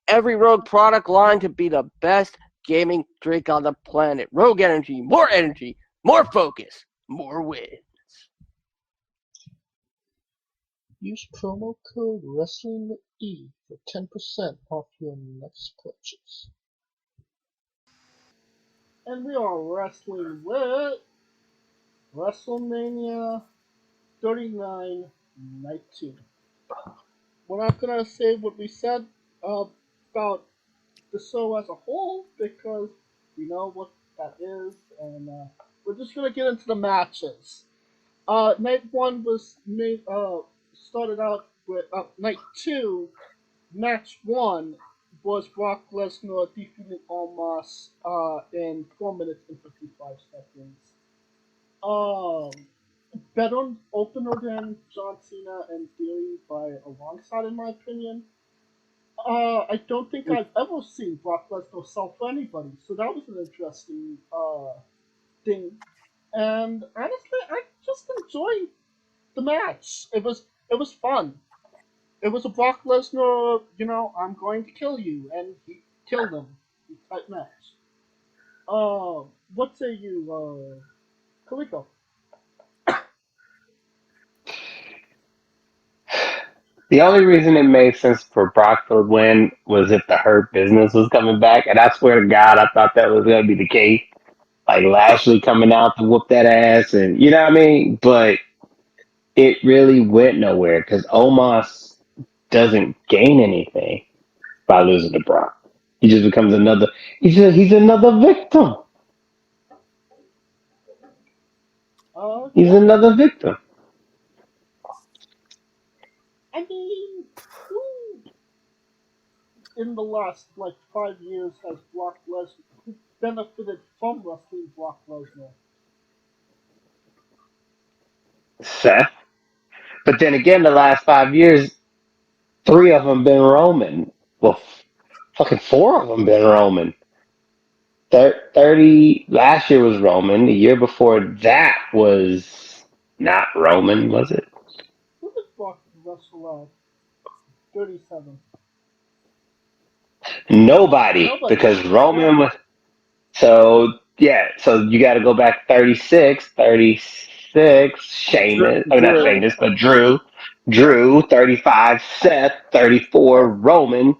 every Rogue product line to be the best gaming drink on the planet. Rogue Energy, more focus, more wins. use promo code WrestlingWithE for 10% off your next purchase. And we are wrestling with WrestleMania 39 Night 2. We're not going to say what we said about the show as a whole because we know what that is, and we're just going to get into the matches. Night 1 was started out with Night 2. Match 1 was Brock Lesnar defeating Omos in 4 minutes and 55 seconds. Better opener than John Cena and Theory by a long shot, in my opinion. I don't think I've ever seen Brock Lesnar sell for anybody, so that was an interesting thing. And honestly, I just enjoyed the match. It was fun. It was a Brock Lesnar, I'm going to kill you, and he killed him type match. What say you, Kaliko? The only reason it made sense for Brock to win was if the Hurt Business was coming back, and I swear to God, I thought that was going to be the case. Like Lashley coming out to whoop that ass, and you know what I mean. But it really went nowhere because Omos doesn't gain anything by losing to Brock. He just becomes another. He's another victim. He's another victim. I mean, who in the last 5 years has Brock Lesnar who benefited from wrestling Brock Lesnar? Seth. But then again, the last 5 years, 3 of them been Roman. Well, fucking 4 of them been Roman. 30 last year was Roman. The year before that was not Roman, was it? Who did Brock wrestle 37? Nobody, because Roman was. So, yeah, so you got to go back 36, Sheamus. Oh, not Sheamus, but Drew. 35, Seth, 34, Roman.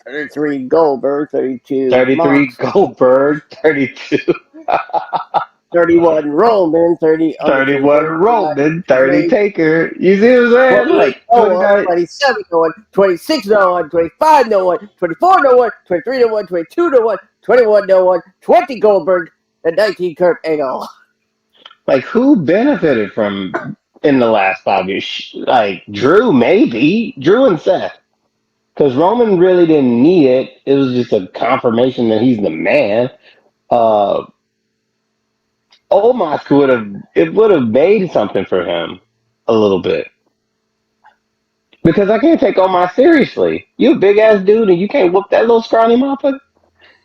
33 Goldberg, 32 33 Mox, Goldberg, 32. 31 Roman, 30 31 Roman, 30 Taker. You see what I'm saying? 28 Like no 29. one, 27 no one, 26 no one, 25 no one, 24 no one, 23 no one, 22 no one, 21 no one, 20 Goldberg, and 19 Kurt Angle. Like who benefited from in the last 5 years? Like Drew, maybe Drew and Seth, because Roman really didn't need it. It was just a confirmation that he's the man. Uh, Omos would have made something for him a little bit because I can't take Omos seriously. You a big ass dude and you can't whoop that little scrawny motherfucker.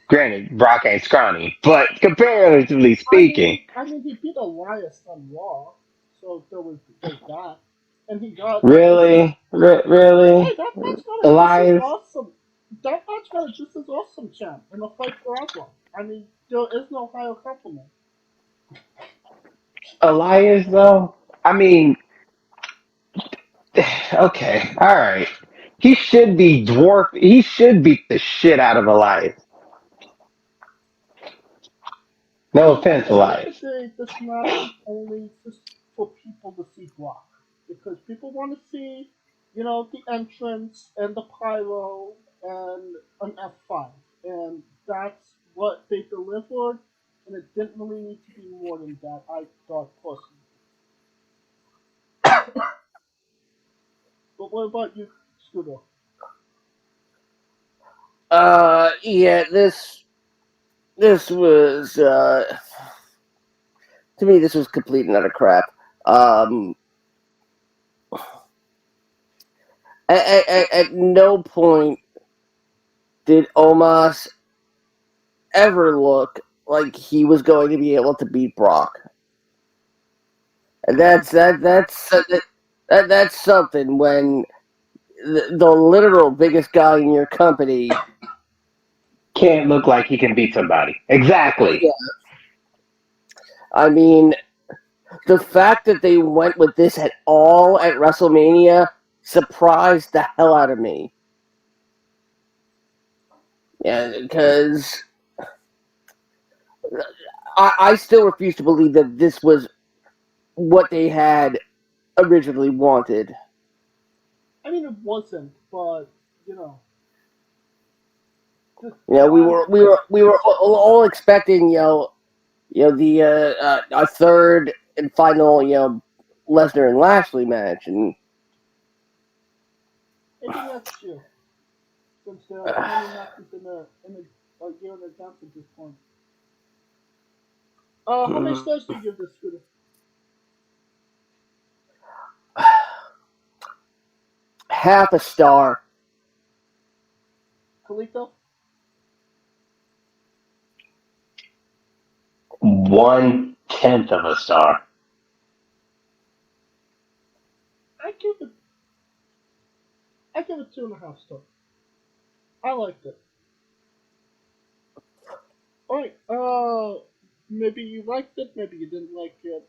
Granted, Brock ain't scrawny, but comparatively speaking, I mean, he beat Elias on Raw, so there's that, and he got really, hey, really, that match got a just as Elias, awesome. That match got a just as awesome champ in a fight forever. I mean, there is no higher compliment. Elias though. I mean, okay, all right. He should be dwarf. He should beat the shit out of Elias. I No mean, at offense, the end of the Elias. day, this match is only just for people to see Brock. Because people want to see, the entrance and the pyro and an F5. And that's what they delivered, and it didn't really need to be more than that, I thought personally. But what about you, Scooter? Yeah, this was to me this was complete and utter crap. Um, at no point did Omos ever look like he was going to be able to beat Brock, and that's something when the literal biggest guy in your company Can't look like he can beat somebody. Exactly. yeah. I mean, the fact that they went with this at all at WrestleMania surprised the hell out of me. Yeah, because I still refuse to believe that this was what they had originally wanted. I mean, it wasn't, but, We were all expecting, the a third and final, Lesnar and Lashley match, and maybe next year, since there are too many matches in a year in advance at this point. How many stars do you give this, Scooter? half a star. Kalito? 1/10 of a star. I give it. I give it 2.5 stars. I liked it. All right. Maybe you liked it. Maybe you didn't like it.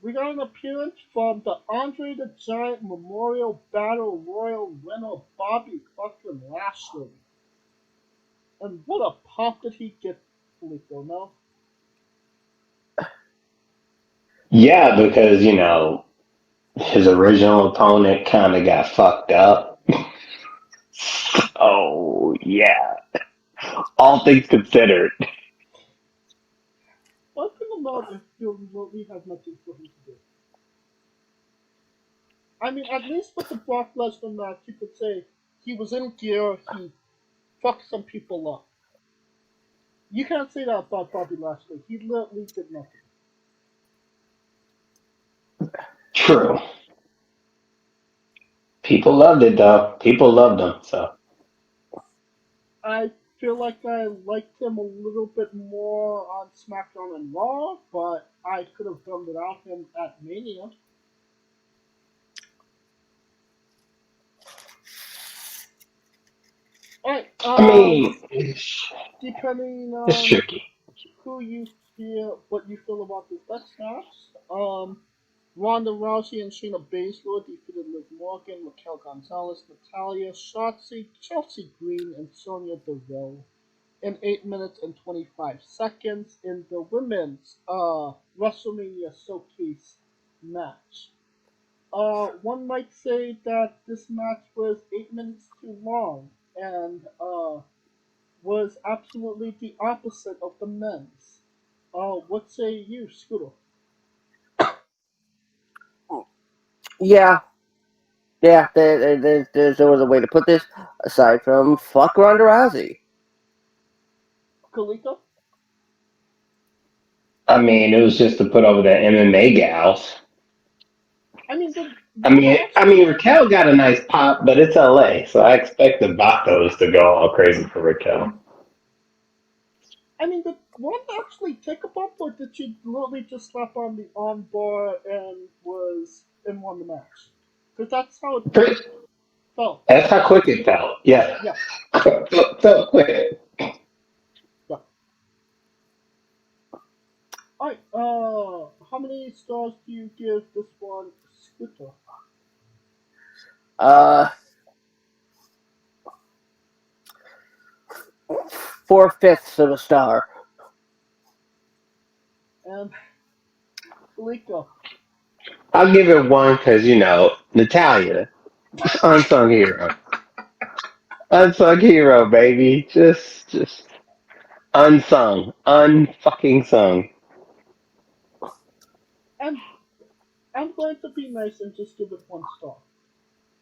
We got an appearance from the Andre the Giant Memorial Battle Royal winner Bobby fucking Lashley. And what a pop did he get, Kalito? No. Yeah, because his original opponent kind of got fucked up. Oh yeah, all things considered. One thing about if Bill really has nothing for him to do. I mean, at least with the Brock Lesnar match, you could say he was in gear, he fucked some people up. You can't say that about Bobby Lashley. He literally did nothing. True. People loved it though. People loved him. So I feel like I liked him a little bit more on SmackDown and Raw, but I could have done without him at Mania. Alright, I mean, depending it's on tricky. who you what you feel about this next match, Ronda Rousey and Shayna Baszler defeated Liv Morgan, Raquel Gonzalez, Natalia, Shotzi, Chelsea Green, and Sonya Deville in 8 minutes and 25 seconds in the women's WrestleMania Showcase match. One might say that this match was 8 minutes too long and was absolutely the opposite of the men's. What say you, Scooter? Yeah, Yeah, there's no other way to put this aside from fuck Ronda Rousey. Kaliko? I mean, it was just to put over the MMA gals. I mean, Raquel got a nice pop, but it's LA, so I expect the Vatos to go all crazy for Raquel. I mean, did one actually take a bump, or did she literally just slap on the arm bar and won the match? Because that's how it felt. That's how quick it felt. Yeah. Yeah. felt quick. Yeah. Alright, how many stars do you give this one, Scooter? 4/5 of a star. And Kaliko? I'll give it one because, Natalia, unsung hero. Unsung hero, baby. Just unsung. Unfucking sung. And I'm going to be nice and just give it 1 star.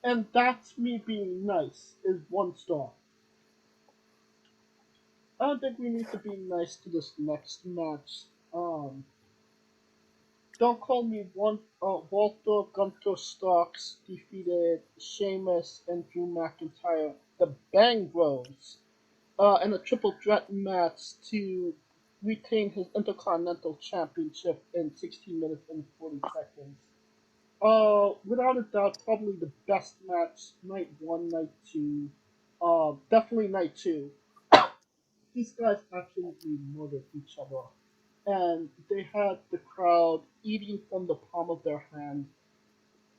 And that's me being nice, is 1 star. I don't think we need to be nice to this next match. Don't call me Walter Gunter Starks defeated Sheamus and Drew McIntyre, the Bang Bros, in a triple threat match to retain his Intercontinental Championship in 16 minutes and 40 seconds. Without a doubt, probably the best match, night 1, night 2, definitely night 2. These guys absolutely murdered each other. And they had the crowd eating from the palm of their hand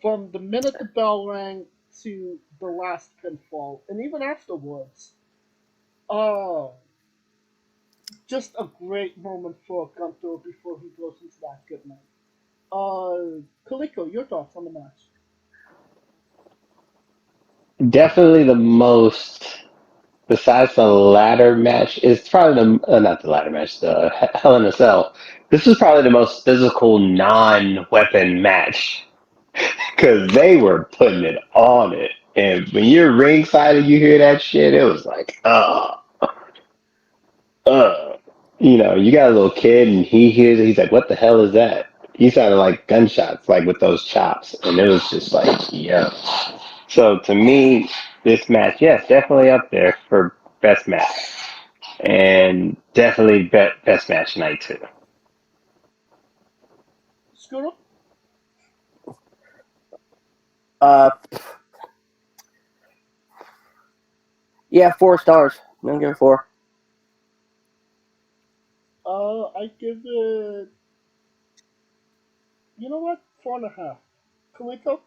from the minute the bell rang to the last pinfall, and even afterwards. Uh, just a great moment for Gunther before he goes into that good night. Kaliko, your thoughts on the match? Definitely the most, besides the ladder match, it's probably not the ladder match, the Hell in a Cell. This was probably the most physical non-weapon match because they were putting it on it. And when you're ringside and you hear that shit, it was like, you got a little kid and he hears it, he's like, what the hell is that? He sounded like gunshots, like with those chops. And it was just like, yeah. So to me, this match, yes, definitely up there for best match. And definitely best match night too. Scooter? Yeah, 4 stars. I'm giving 4. I give it. You know what? 4.5. Kaliko?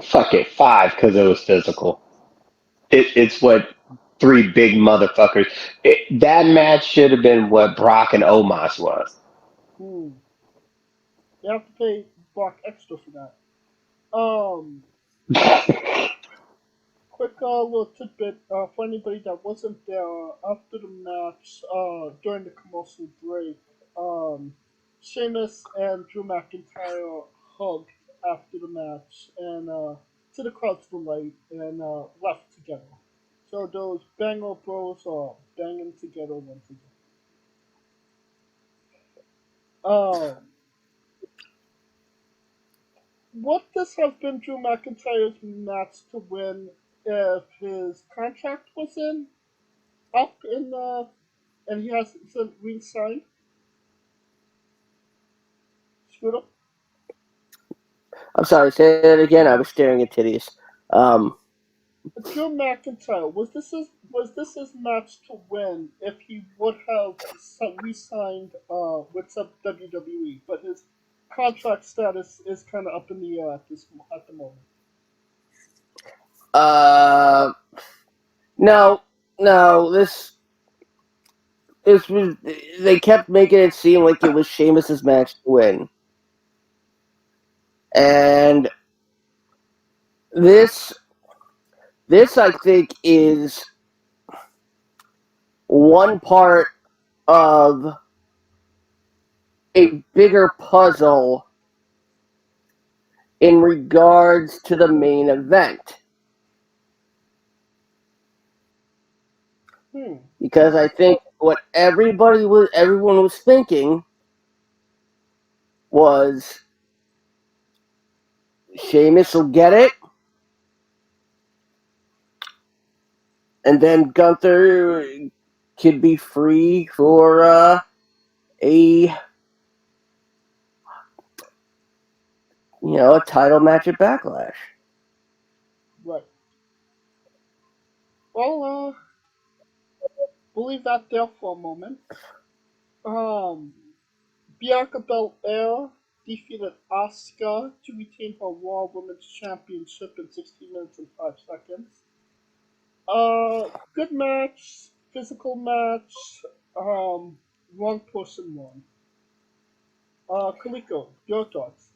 Fuck it, 5 because it was physical. It's what 3 big motherfuckers. That match should have been what Brock and Omos was. You have to pay Brock extra for that. Um, Quick little tidbit for anybody that wasn't there after the match, during the commercial break, Sheamus and Drew McIntyre hugged after the match and to the crowd's delight and left together. So those Banger Bros are banging together once again. Would this have been Drew McIntyre's match to win if his contract was up and he hasn't re-signed? Scooter? I'm sorry, say that again. I was staring at titties. Drew McIntyre, was this his match to win if he would have re-signed with WWE, but his contract status is kind of up in the air at the moment. No. This was. They kept making it seem like it was Sheamus's match to win, and this I think is one part of a bigger puzzle in regards to the main event. Because I think what everyone was thinking was Sheamus will get it, and then Gunther could be free for a title match at Backlash. Right. Well, we'll leave that there for a moment. Bianca Belair defeated Asuka to retain her Raw Women's Championship in 16 minutes and 5 seconds. Good match, physical match. Wrong person won. Kaliko, your thoughts?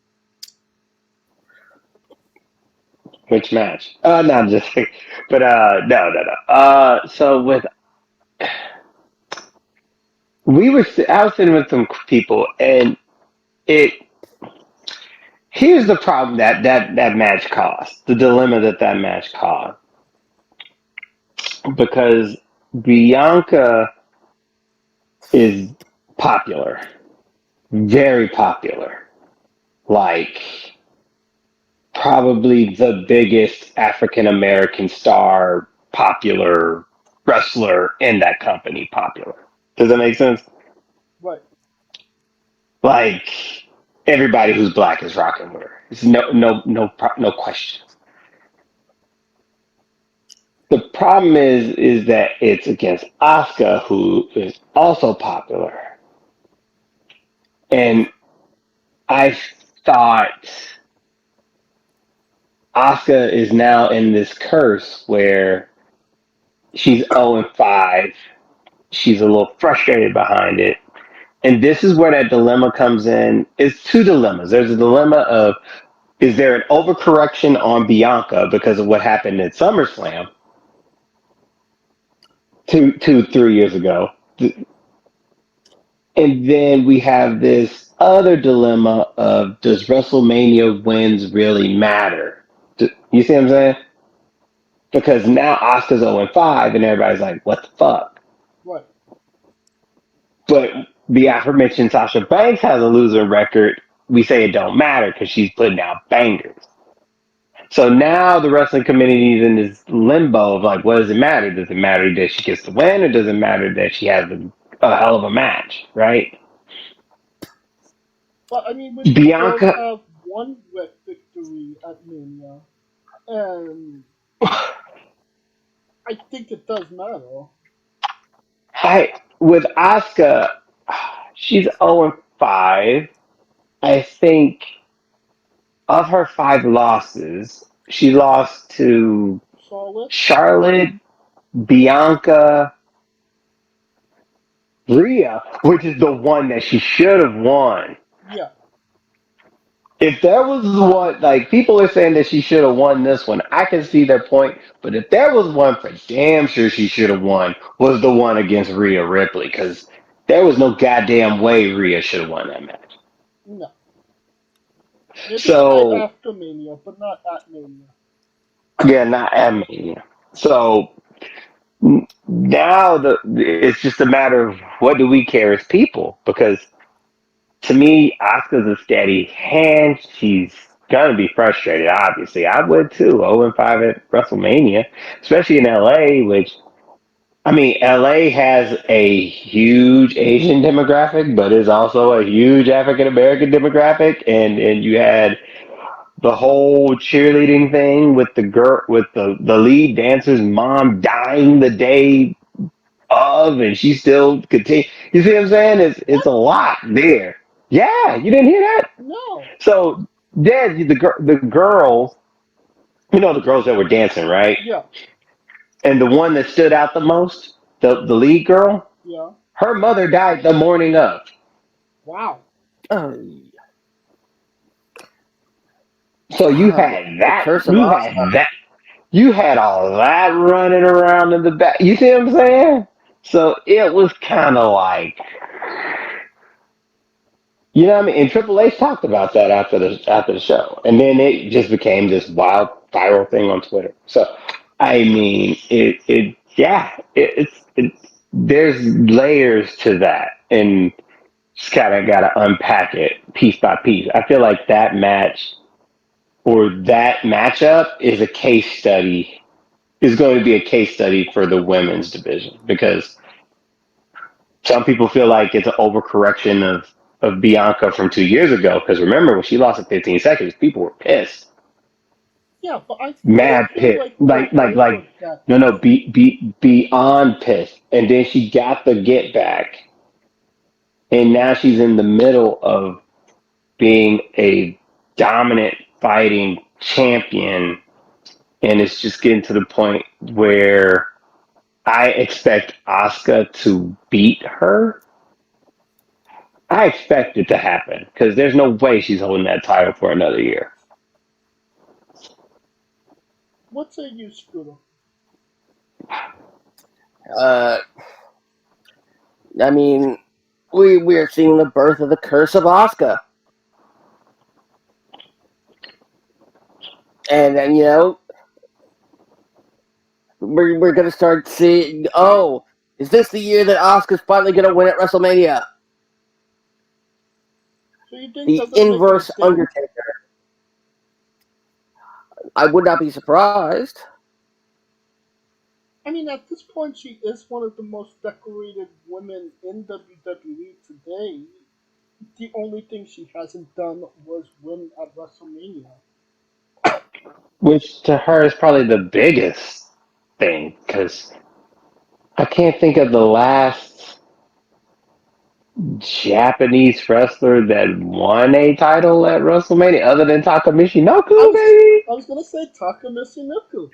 Which match? No, I'm just kidding. But no. So I was sitting with some people, and it. Here's the problem that match caused. The dilemma that match caused, because Bianca is popular, very popular, like probably the biggest African American star, popular wrestler in that company. Popular. Does that make sense? Right. Like everybody who's black is rocking with her. It's no question. The problem is that it's against Asuka, who is also popular, and I thought Asuka is now in this curse where she's 0-5. She's a little frustrated behind it. And this is where that dilemma comes in. It's two dilemmas. There's a dilemma of, is there an overcorrection on Bianca because of what happened at SummerSlam 3 years ago? And then we have this other dilemma of, does WrestleMania wins really matter? You see what I'm saying? Because now Asuka's 0-5 and everybody's like, what the fuck? Right. But the aforementioned Sasha Banks has a losing record. We say it don't matter because she's putting out bangers. So now the wrestling community is in this limbo of like, what does it matter? Does it matter that she gets the win, or does it matter that she has a hell of a match, right? But I mean, when Bianca you both have one victory at Mania, and I think it does matter. With Asuka, she's 0-5. I think of her 5 losses, she lost to Charlotte, Bianca, Rhea, which is the one that she should have won. Yeah. If there was one, like people are saying that she should have won this one, I can see their point. But if there was one for damn sure she should have won, was the one against Rhea Ripley, because there was no goddamn way Rhea should have won that match. No. Maybe So right after Mania, but not at Mania. yeah, not at Mania. So now it's just a matter of what do we care as people, because to me, Asuka's a steady hand. She's gonna be frustrated, obviously. I would too. 0-5 at WrestleMania, especially in LA, which I mean, LA has a huge Asian demographic, but is also a huge African American demographic, and you had the whole cheerleading thing with the lead dancer's mom dying the day of, and she still continue. You see what I'm saying? It's a lot there. Yeah, you didn't hear that? No. So then the girls, the girls that were dancing, right? Yeah. And the one that stood out the most, the lead girl, Yeah. her mother died the morning of. Wow. So you had that. You had all that running around in the back. You see what I'm saying? So it was kind of like, You know what I mean? And Triple H talked about that after the show, and then it just became this wild viral thing on Twitter. So, I mean, there's layers to that, and just kind of got to unpack it piece by piece. I feel like that match or that matchup is going to be a case study for the women's division because some people feel like it's an overcorrection of Bianca from 2 years ago. Because remember, when she lost in 15 seconds, people were pissed, Yeah, but I still mad feel pissed, like they're over that. no, beyond pissed. And then she got the get back, and now she's in the middle of being a dominant fighting champion, and it's just getting to the point where I expect Asuka to beat her. I expect it to happen because there's no way she's holding that title for another year. What say you, Scooter? I mean, we're seeing the birth of the curse of Asuka. And then, we're going to start seeing, is this the year that Asuka's finally going to win at WrestleMania? So you think The that's gonna make it a inverse thing? Undertaker. I would not be surprised. I mean, at this point, she is one of the most decorated women in WWE today. The only thing she hasn't done was win at WrestleMania. Which to her is probably the biggest thing because I can't think of the last Japanese wrestler that won a title at WrestleMania other than Taka Michinoku, baby. I was gonna say Taka Michinoku.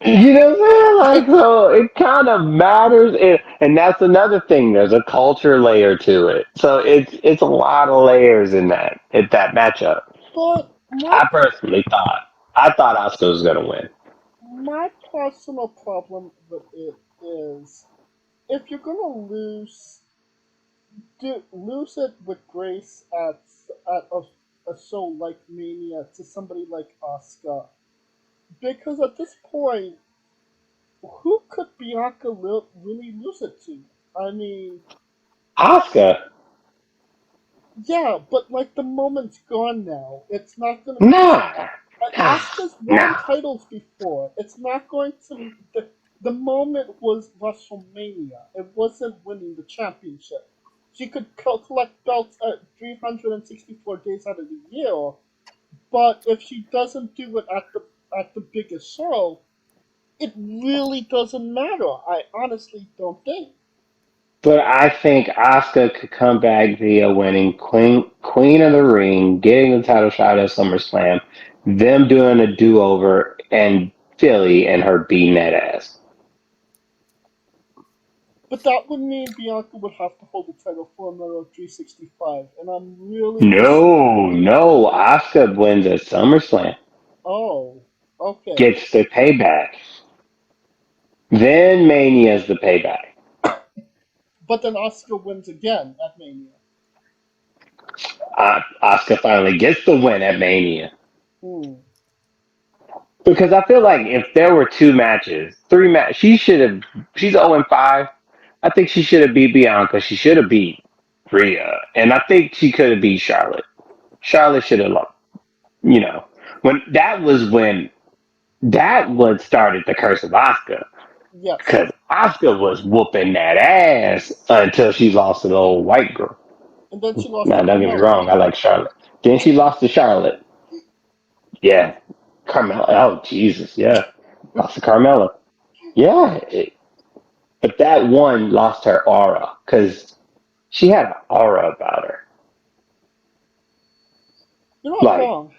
You know what I'm saying? Like, so it kind of matters, and that's another thing. There's a culture layer to it, so it's a lot of layers in that matchup. But I thought Asuka was gonna win. my personal problem with it is if you're gonna lose it with grace at a show like Mania to somebody like Asuka. Because at this point, who could Bianca really lose it to? I mean, Asuka, yeah, but like the moment's gone now. It's not gonna be. nah, Asuka's won nah. titles before. It's not going to. The moment was WrestleMania. It wasn't winning the championship. She could collect belts at 364 days out of the year, but if she doesn't do it at the biggest show, it really doesn't matter. I honestly don't think. But I think Asuka could come back via winning Queen of the Ring, getting the title shot at SummerSlam, them doing a do over, and Philly and her beating that ass. But that would mean Bianca would have to hold the title for another 365, and I'm really No, Asuka wins at SummerSlam, Oh, okay. gets the payback. Then Mania's the payback. But then Asuka wins again at Mania. Asuka finally gets the win at Mania. Hmm. Because I feel like if there were three matches, she's 0-5. I think she should have beat Bianca. She should have beat Rhea. And I think she could have beat Charlotte. Charlotte should have, you know, when that was started the curse of Asuka. Yes. Because Asuka was whooping that ass until she lost to the old white girl. And then she lost Now, to don't get me Carmella. wrong. I like Charlotte. Then she lost to Charlotte. Yeah. Carmella. Oh, Jesus. Yeah. Lost to Carmella. Yeah. But that one lost her aura because she had an aura about her. You're not Like, wrong.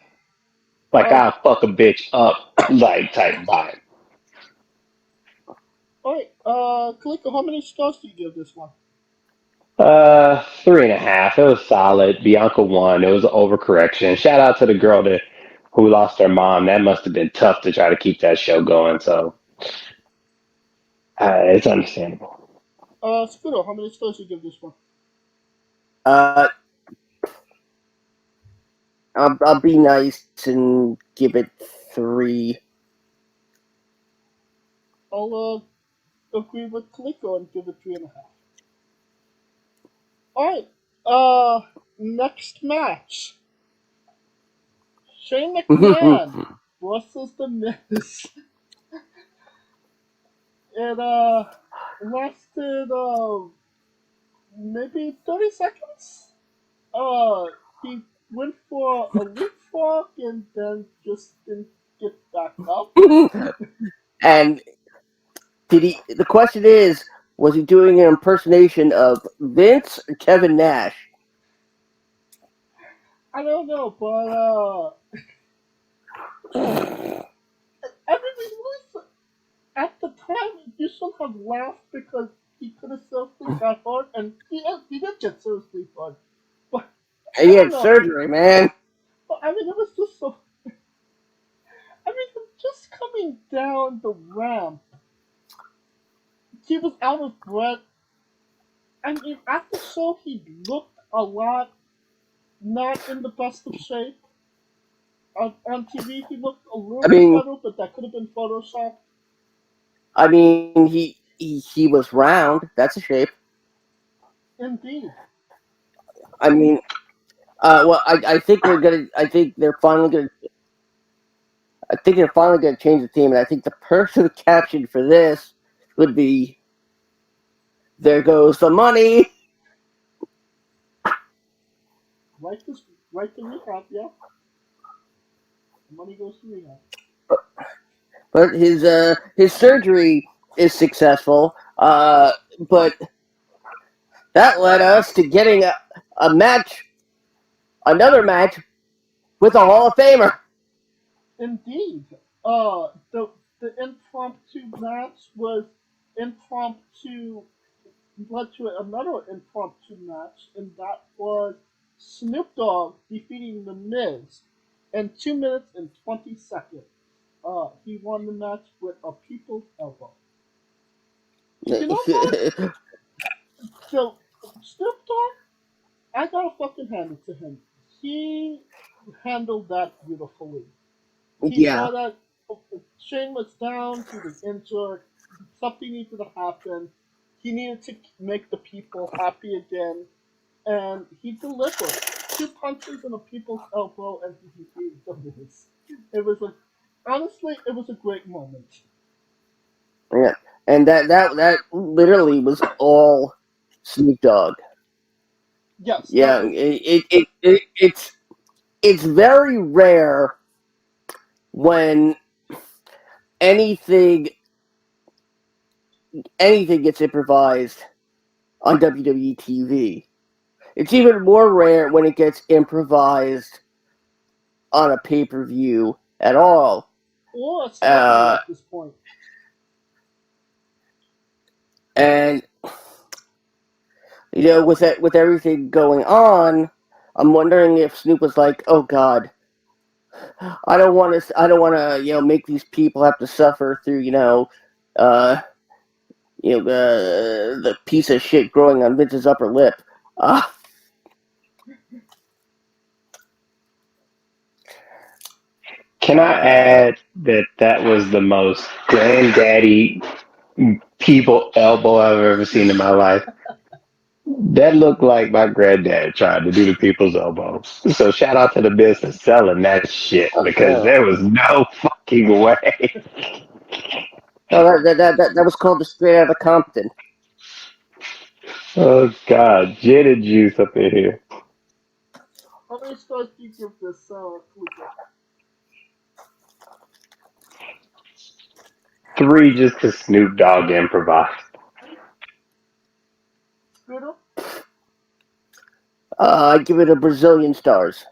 I'll fuck a bitch up, like, type vibe. Alright, Kaliko, how many stars do you give this one? 3.5. It was solid. Bianca won. It was an overcorrection. Shout out to the girl who lost her mom. That must have been tough to try to keep that show going. So it's understandable. Scooter, how many stars do you give this one? I'll be nice and give it 3. I'll agree with Kaliko and give it 3.5. Alright, next match. Shane McMahon versus The Miz. It lasted maybe 30 seconds. He went for a leapfrog and then just didn't get back up. And did he? The question is, was he doing an impersonation of Vince or Kevin Nash? I don't know, but I mean, at the time, you should have laughed because he could have seriously got hurt, and he did get seriously hurt. But He had surgery, man. But I mean, it was just so. I mean, just coming down the ramp, he was out of breath. I mean, at the show, he looked a lot not in the best of shape. On TV, he looked a little bit better, but that could have been Photoshop. I mean, he was round. That's a shape. Indeed. I mean, well, I think we're gonna. I think they're finally gonna. I think they're finally gonna change the team, and I think the perfect caption for this would be, "There goes the money." Right to rehab, yeah. The money goes to rehab. But his surgery is successful. But that led us to getting a match, another match with a Hall of Famer. Indeed. The impromptu match was impromptu led to another impromptu match, and that was Snoop Dogg defeating The Miz in 2 minutes and 20 seconds. He won the match with a people's elbow. You know what? So, Snoop Dogg, I gotta fucking hand it to him. He handled that beautifully. He saw that Shane was down, he was injured, something needed to happen. He needed to make the people happy again, and he delivered. 2 punches and a people's elbow, and he defeated The Miz. It was honestly, it was a great moment. Yeah, and that literally was all Snoop Dogg. Yes. Yeah, it's very rare when anything gets improvised on WWE TV. It's even more rare when it gets improvised on a pay-per-view at all. Or a SmackDown at this point. And with everything going on, I'm wondering if Snoop was like, "Oh God, I don't want to, make these people have to suffer through, the piece of shit growing on Vince's upper lip." Can I add that was the most granddaddy people elbow I've ever seen in my life? That looked like my granddad tried to do the people's elbow. So shout out to the business selling that shit because there was no fucking way. Oh, that was called the Straight Outta Compton. Oh God, gin and juice up in here. How many stars do you give this, Luca? 3 just because Snoop Dogg improvised. Scooter? I give it a Brazilian stars.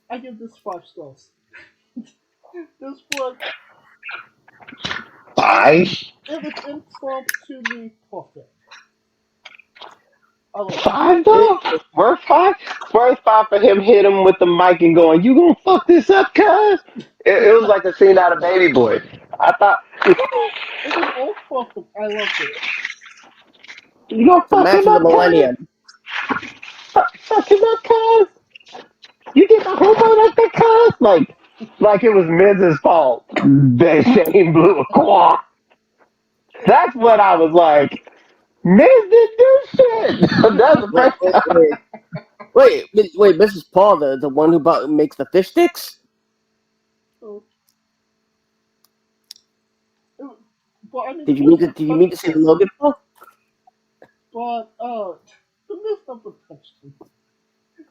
I give this 5 stars. This was 5? It was impromptu perfect. 5 though? Worth 5? Worth 5 for him hit him with the mic and going, "You gonna fuck this up, cuz?" It was like a scene out of Baby Boy. I thought it was all perfect. I loved it. You gonna the fuck match him of the up, millennium. Fuck him up, cuz? You get the homo like that, cuz? Like it was Miz's fault. That Shane blew a quad. That's what I was like. Miz didn't do shit. That's the Wait, first wait, time. wait, Mrs. Paul, the one who makes the fish sticks? So, but I mean, Did you mean to say Logan Paul? But the Miz never touched him.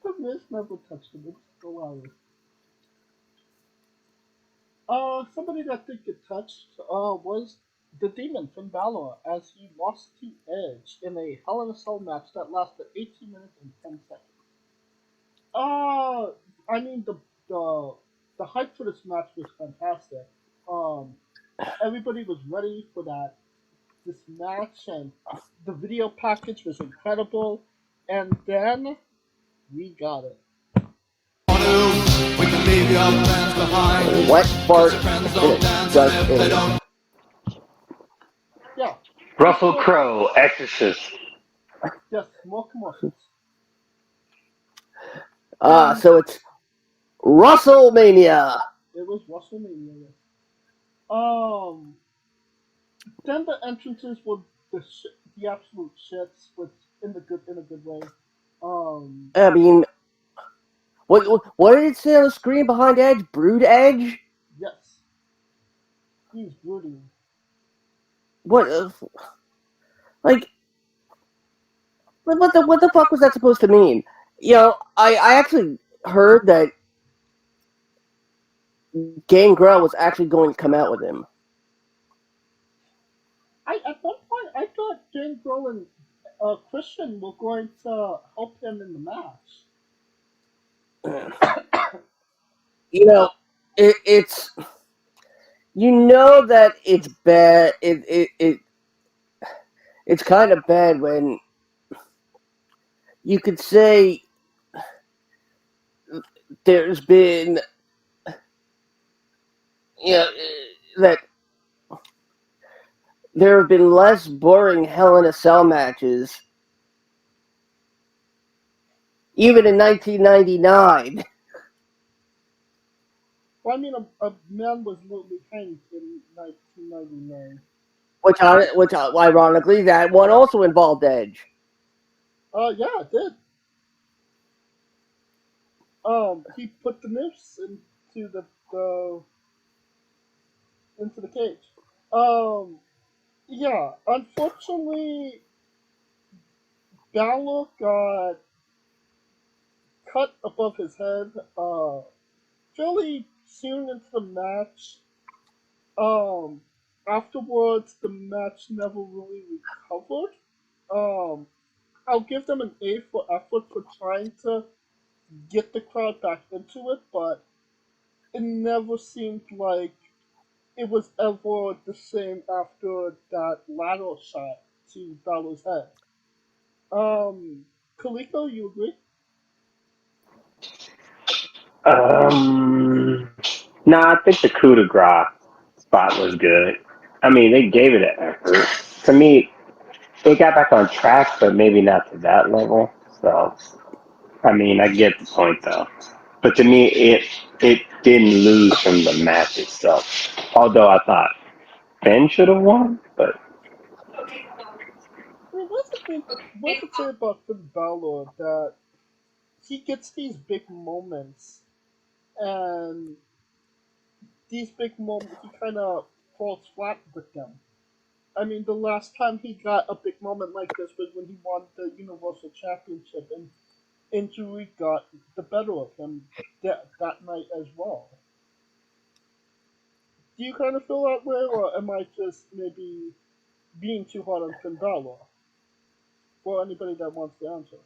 The Miz never touched him. It's hilarious. Somebody that did get touched was the Demon Finn Balor as he lost to Edge in a Hell in a Cell match that lasted 18 minutes and 10 seconds. I mean the hype for this match was fantastic. Everybody was ready for this match, and the video package was incredible. And then we got it. Wet fart in a dustbin. Yeah. Russell Crowe, Exorcist. Yes, more commercials. So it's WrestleMania. It was WrestleMania. Yes. Then the entrances were the absolute shits, which in a good way. I mean, what did it say on the screen behind Edge? Brood Edge? Yes. He's brooding. What? Like, what the fuck was that supposed to mean? You know, I actually heard that Gangrel was actually going to come out with him. At one point, I thought Gangrel and Christian were going to help him in the match. You know, it's you know that it's bad. It's kind of bad when you could say there's been, you know, that there have been less boring Hell in a Cell matches, even in 1999. Well, I mean, a man was literally hanged in 1999. Which ironically, that one also involved Edge. Yeah, it did. He put the noose into the cage. Yeah, unfortunately, Balor got cut above his head, fairly soon into the match. Afterwards, the match never really recovered. I'll give them an A for effort for trying to get the crowd back into it, but it never seemed like it was ever the same after that lateral shot to Balor's head. Kaliko, you agree? Nah, I think the coup de grace spot was good. I mean, they gave it an effort. To me, they got back on track, but maybe not to that level. So, I mean, I get the point though. But to me, it didn't lose from the match itself. Although I thought Ben should have won, but I mean, what's the thing about Finn Balor that he gets these big moments, and these big moments he kind of falls flat with them. I mean, the last time he got a big moment like this was when he won the Universal Championship, and injury got the better of him that night as well. Do you kind of feel that way, or am I just maybe being too hard on Finn Balor? For anybody that wants to answer.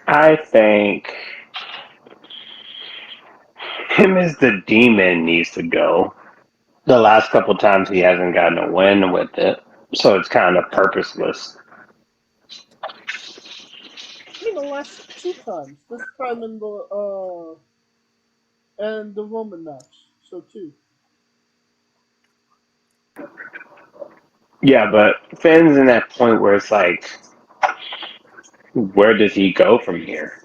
I think him as the demon needs to go. The last couple times he hasn't gotten a win with it, so it's kind of purposeless. I mean, the last two times. This time in the Roman match. So two. Yeah, but Finn's in that point where it's like Where does he go from here?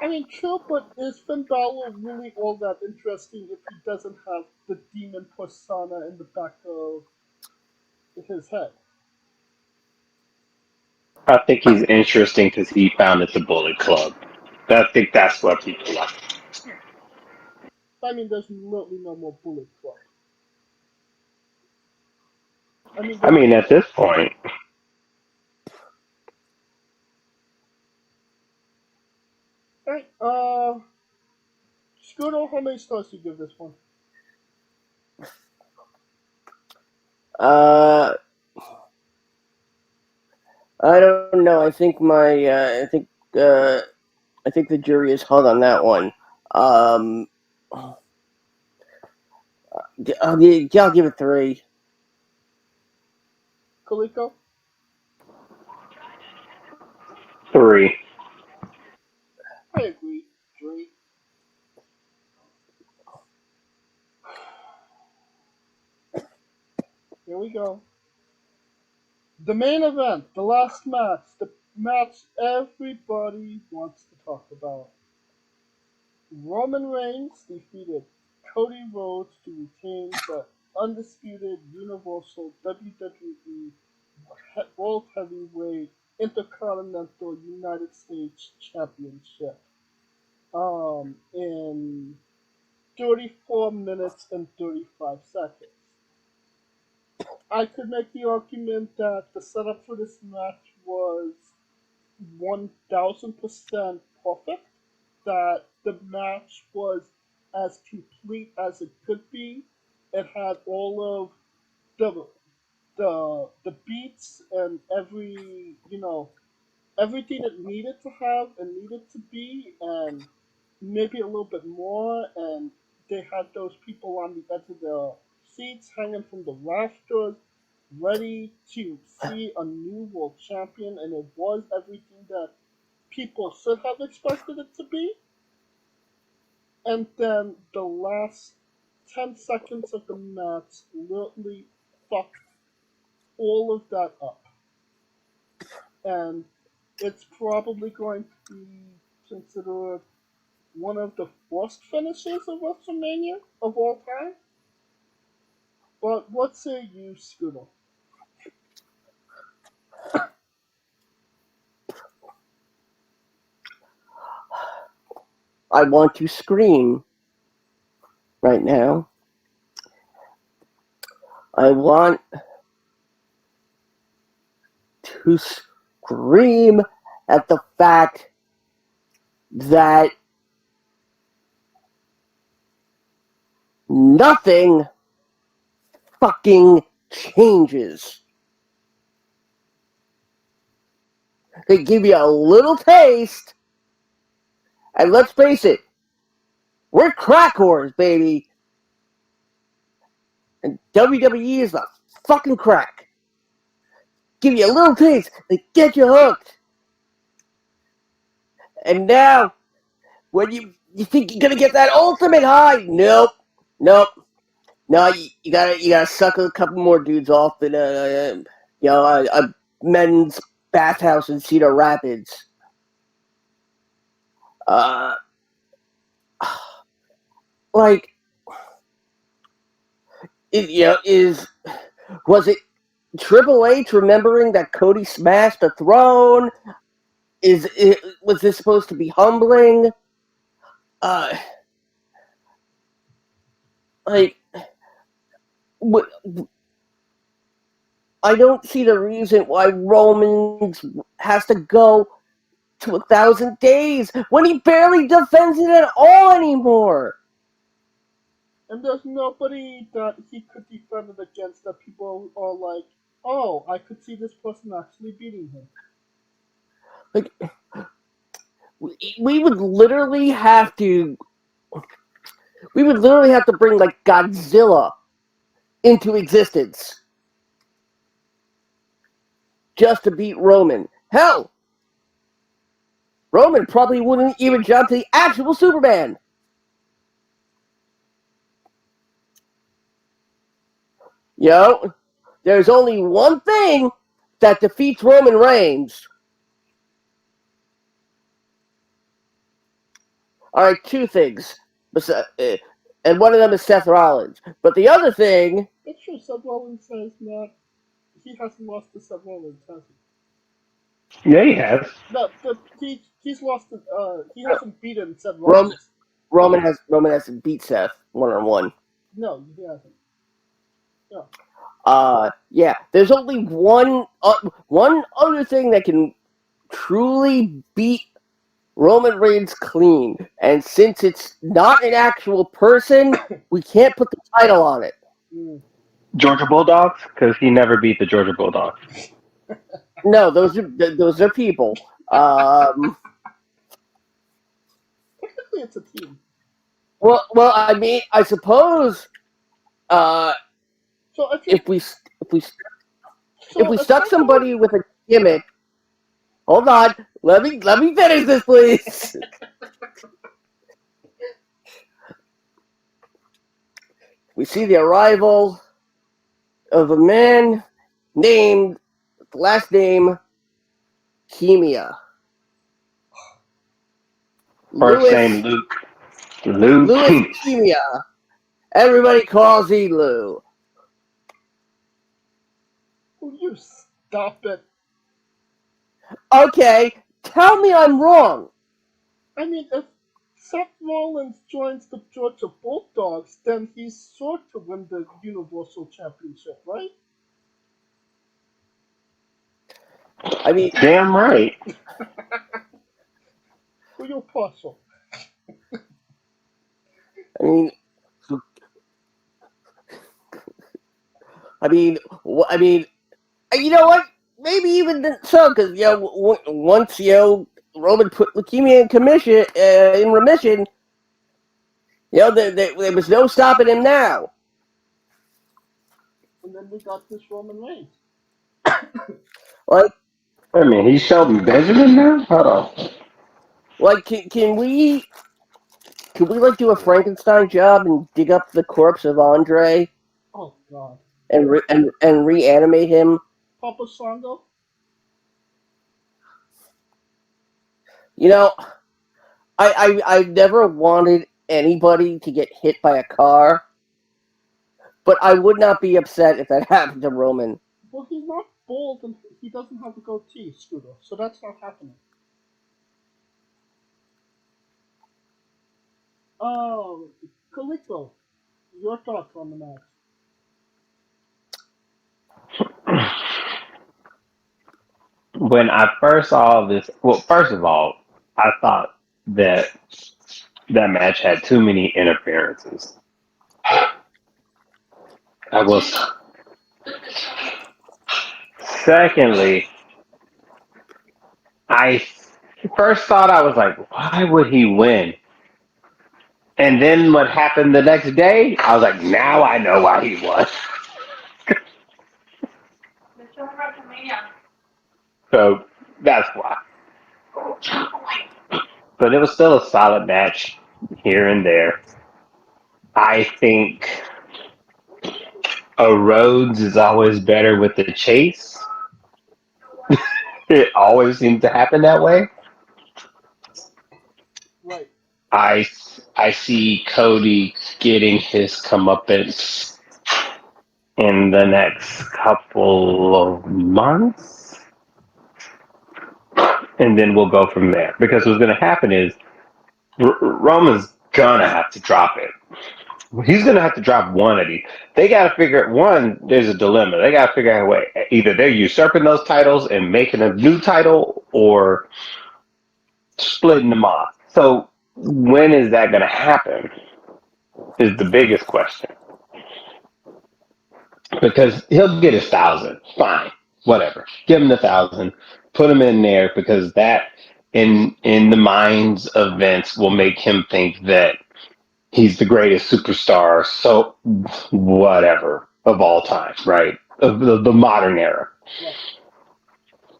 I mean, true, but is Finn Balor really all that interesting if he doesn't have the demon persona in the back of his head? I think he's interesting because he founded the Bullet Club. I think that's what people like. I mean, there's literally no more Bullet Club. I mean, at this point, Alright, Scooter, how many stars do you give this one? I don't know. I think I think the jury is hung on that one. I'll give it 3. Kaliko? 3. I agree. 3. Here we go. The main event, the last match, the match everybody wants to talk about. Roman Reigns defeated Cody Rhodes to retain the undisputed Universal WWE World Heavyweight Intercontinental United States Championship in 34 minutes and 35 seconds. I could make the argument that the setup for this match was 1000% perfect, that the match was as complete as it could be. It had all of the beats and everything it needed to have and needed to be, and maybe a little bit more. And they had those people on the edge of their seats hanging from the rafters, ready to see a new world champion, and it was everything that people should have expected it to be. And then the last 10 seconds of the match literally fucked all of that up. And it's probably going to be considered one of the worst finishes of WrestleMania of all time. But what say you, Scooter? I want to scream right now. I want to scream at the fact that nothing fucking changes. They give you a little taste, and let's face it, we're crack whores, baby. And WWE is the fucking crack. Give you a little taste, they get you hooked. And now, when you think you're gonna get that ultimate high, nope. No, you gotta suck a couple more dudes off in a men's bathhouse in Cedar Rapids. Like, was it Triple H remembering that Cody smashed the throne? Was this supposed to be humbling? I don't see the reason why Roman has to go to 1,000 days when he barely defends it at all anymore. And there's nobody that he could defend it against that people are like, oh, I could see this person actually beating him. Like, we would literally have to bring like Godzilla into existence just to beat Roman. Hell, Roman probably wouldn't even jump to the actual Superman. There's only one thing that defeats Roman Reigns, All right, two things. And one of them is Seth Rollins. But the other thing... It's true, Seth Rollins has not... He hasn't lost to Seth Rollins, has he? Yeah, he has. No, but he's lost to... he hasn't beaten Seth Rollins. Roman hasn't beat Seth one-on-one. No, he hasn't. No. Yeah, there's only one other thing that can truly beat Roman Reigns clean, and since it's not an actual person, we can't put the title on it. Georgia Bulldogs, because he never beat the Georgia Bulldogs. No, those are people. Technically, it's a team. Well, I mean, I suppose. So if we stuck somebody with a gimmick. Hold on, let me finish this, please. We see the arrival of a man named, the last name, Kimia. First name Luke. Louis Kimia. Everybody calls he Lou. Will you stop it? Okay, tell me I'm wrong. I mean, if Seth Rollins joins the Georgia Bulldogs, then he's sure to win the Universal Championship, right? I mean, damn right. Well, you're partial. I mean, you know what? Maybe even so, because once Roman put leukemia in remission, there was no stopping him now. And then we got this Roman Reigns. Like, I mean, he's Shelton Benjamin now. Hold on. Like, can we like do a Frankenstein job and dig up the corpse of Andre? Oh God. And reanimate him? Papa Shango? I've never wanted anybody to get hit by a car, but I would not be upset if that happened to Roman. Well, he's not bald and he doesn't have a goatee, Scooter, so that's not happening. Oh, Kaliko, your thoughts on the match? When I first saw this, well, first of all, I thought that match had too many interferences. Secondly, I first thought I was like, why would he win? And then what happened the next day, I was like, now I know why he won. So that's why. But it was still a solid match here and there. I think a Rhodes is always better with the chase. It always seems to happen that way. Right. I see Cody getting his comeuppance in the next couple of months. And then we'll go from there. Because what's going to happen is Roman's going to have to drop it. He's going to have to drop one of these. They got to figure one, there's a dilemma. They got to figure out a way. Either they're usurping those titles and making a new title or splitting them off. So when is that going to happen is the biggest question. Because he'll get his 1,000. Fine. Whatever. Give him the 1,000. Put him in there because that in the minds of Vince will make him think that he's the greatest superstar, so whatever, of all time, right? Of the modern era.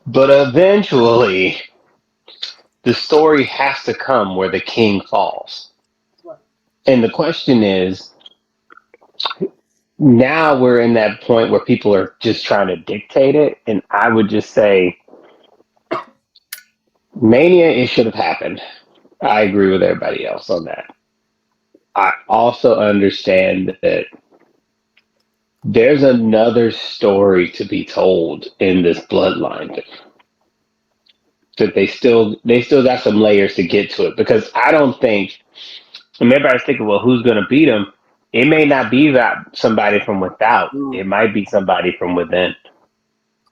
But eventually, the story has to come where the king falls. And the question is, now we're in that point where people are just trying to dictate it, and I would just say, Mania, it should have happened. I agree with everybody else on that. I also understand that there's another story to be told in this bloodline that they still got some layers to get to it because I don't think and everybody's thinking, well, who's going to beat him? It may not be that somebody from without. Mm. It might be somebody from within.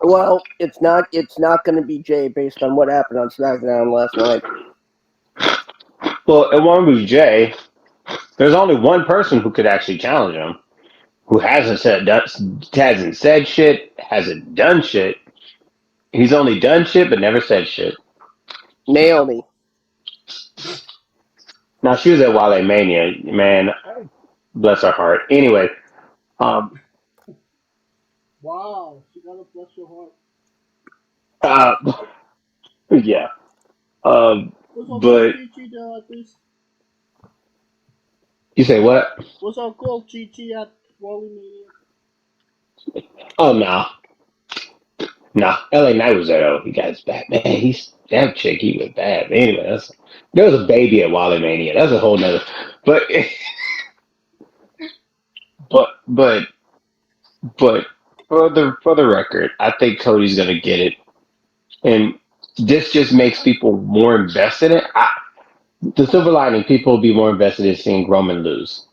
Well, it's not. It's not going to be Jay based on what happened on SmackDown last night. Well, it won't be Jay. There's only one person who could actually challenge him, who hasn't said shit, hasn't done shit. He's only done shit but never said shit. Naomi. Now she was at Wale Mania, man. Bless her heart. Anyway, um, Wow, she got a bless your heart. uh, yeah. Was our girl But Gigi there at least? you say what? Was our girl Gigi at Wally Mania? Oh no, no. LA Knight was there though. He got his bad man. He's that chick. He was bad. But anyway, there was a baby at Wale Mania. That's a whole nother. But but but for the record, I think Cody's gonna get it, and this just makes people more invested in it. The silver lining, people will be more invested in seeing Roman lose.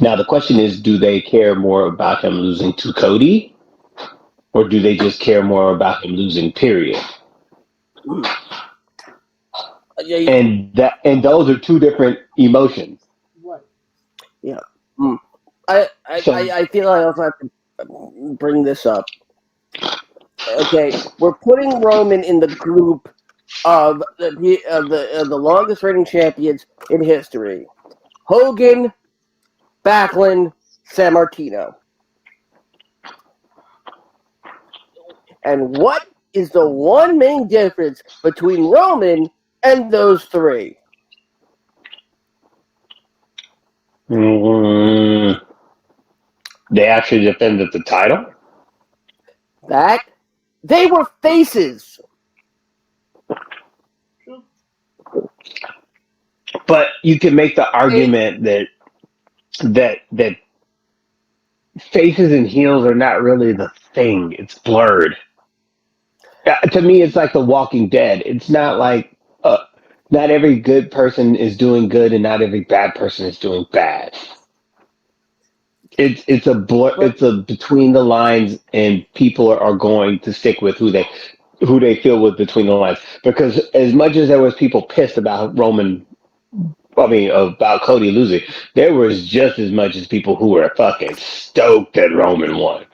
Now the question is, do they care more about him losing to Cody, or do they just care more about him losing? Period. And those are two different emotions. Right. Yeah. I feel I also have to bring this up. Okay, we're putting Roman in the group of the longest reigning champions in history: Hogan, Backlund, San Martino. And what is the one main difference between Roman and those three? They actually defended the title. That they were faces. But you can make the argument that faces and heels are not really the thing. It's blurred. To me, it's like The Walking Dead. It's not like not every good person is doing good and not every bad person is doing bad. It's a blur. It's a between the lines, and people are going to stick with who they feel was between the lines. Because as much as there was people pissed about about Cody losing, there was just as much as people who were fucking stoked that Roman won.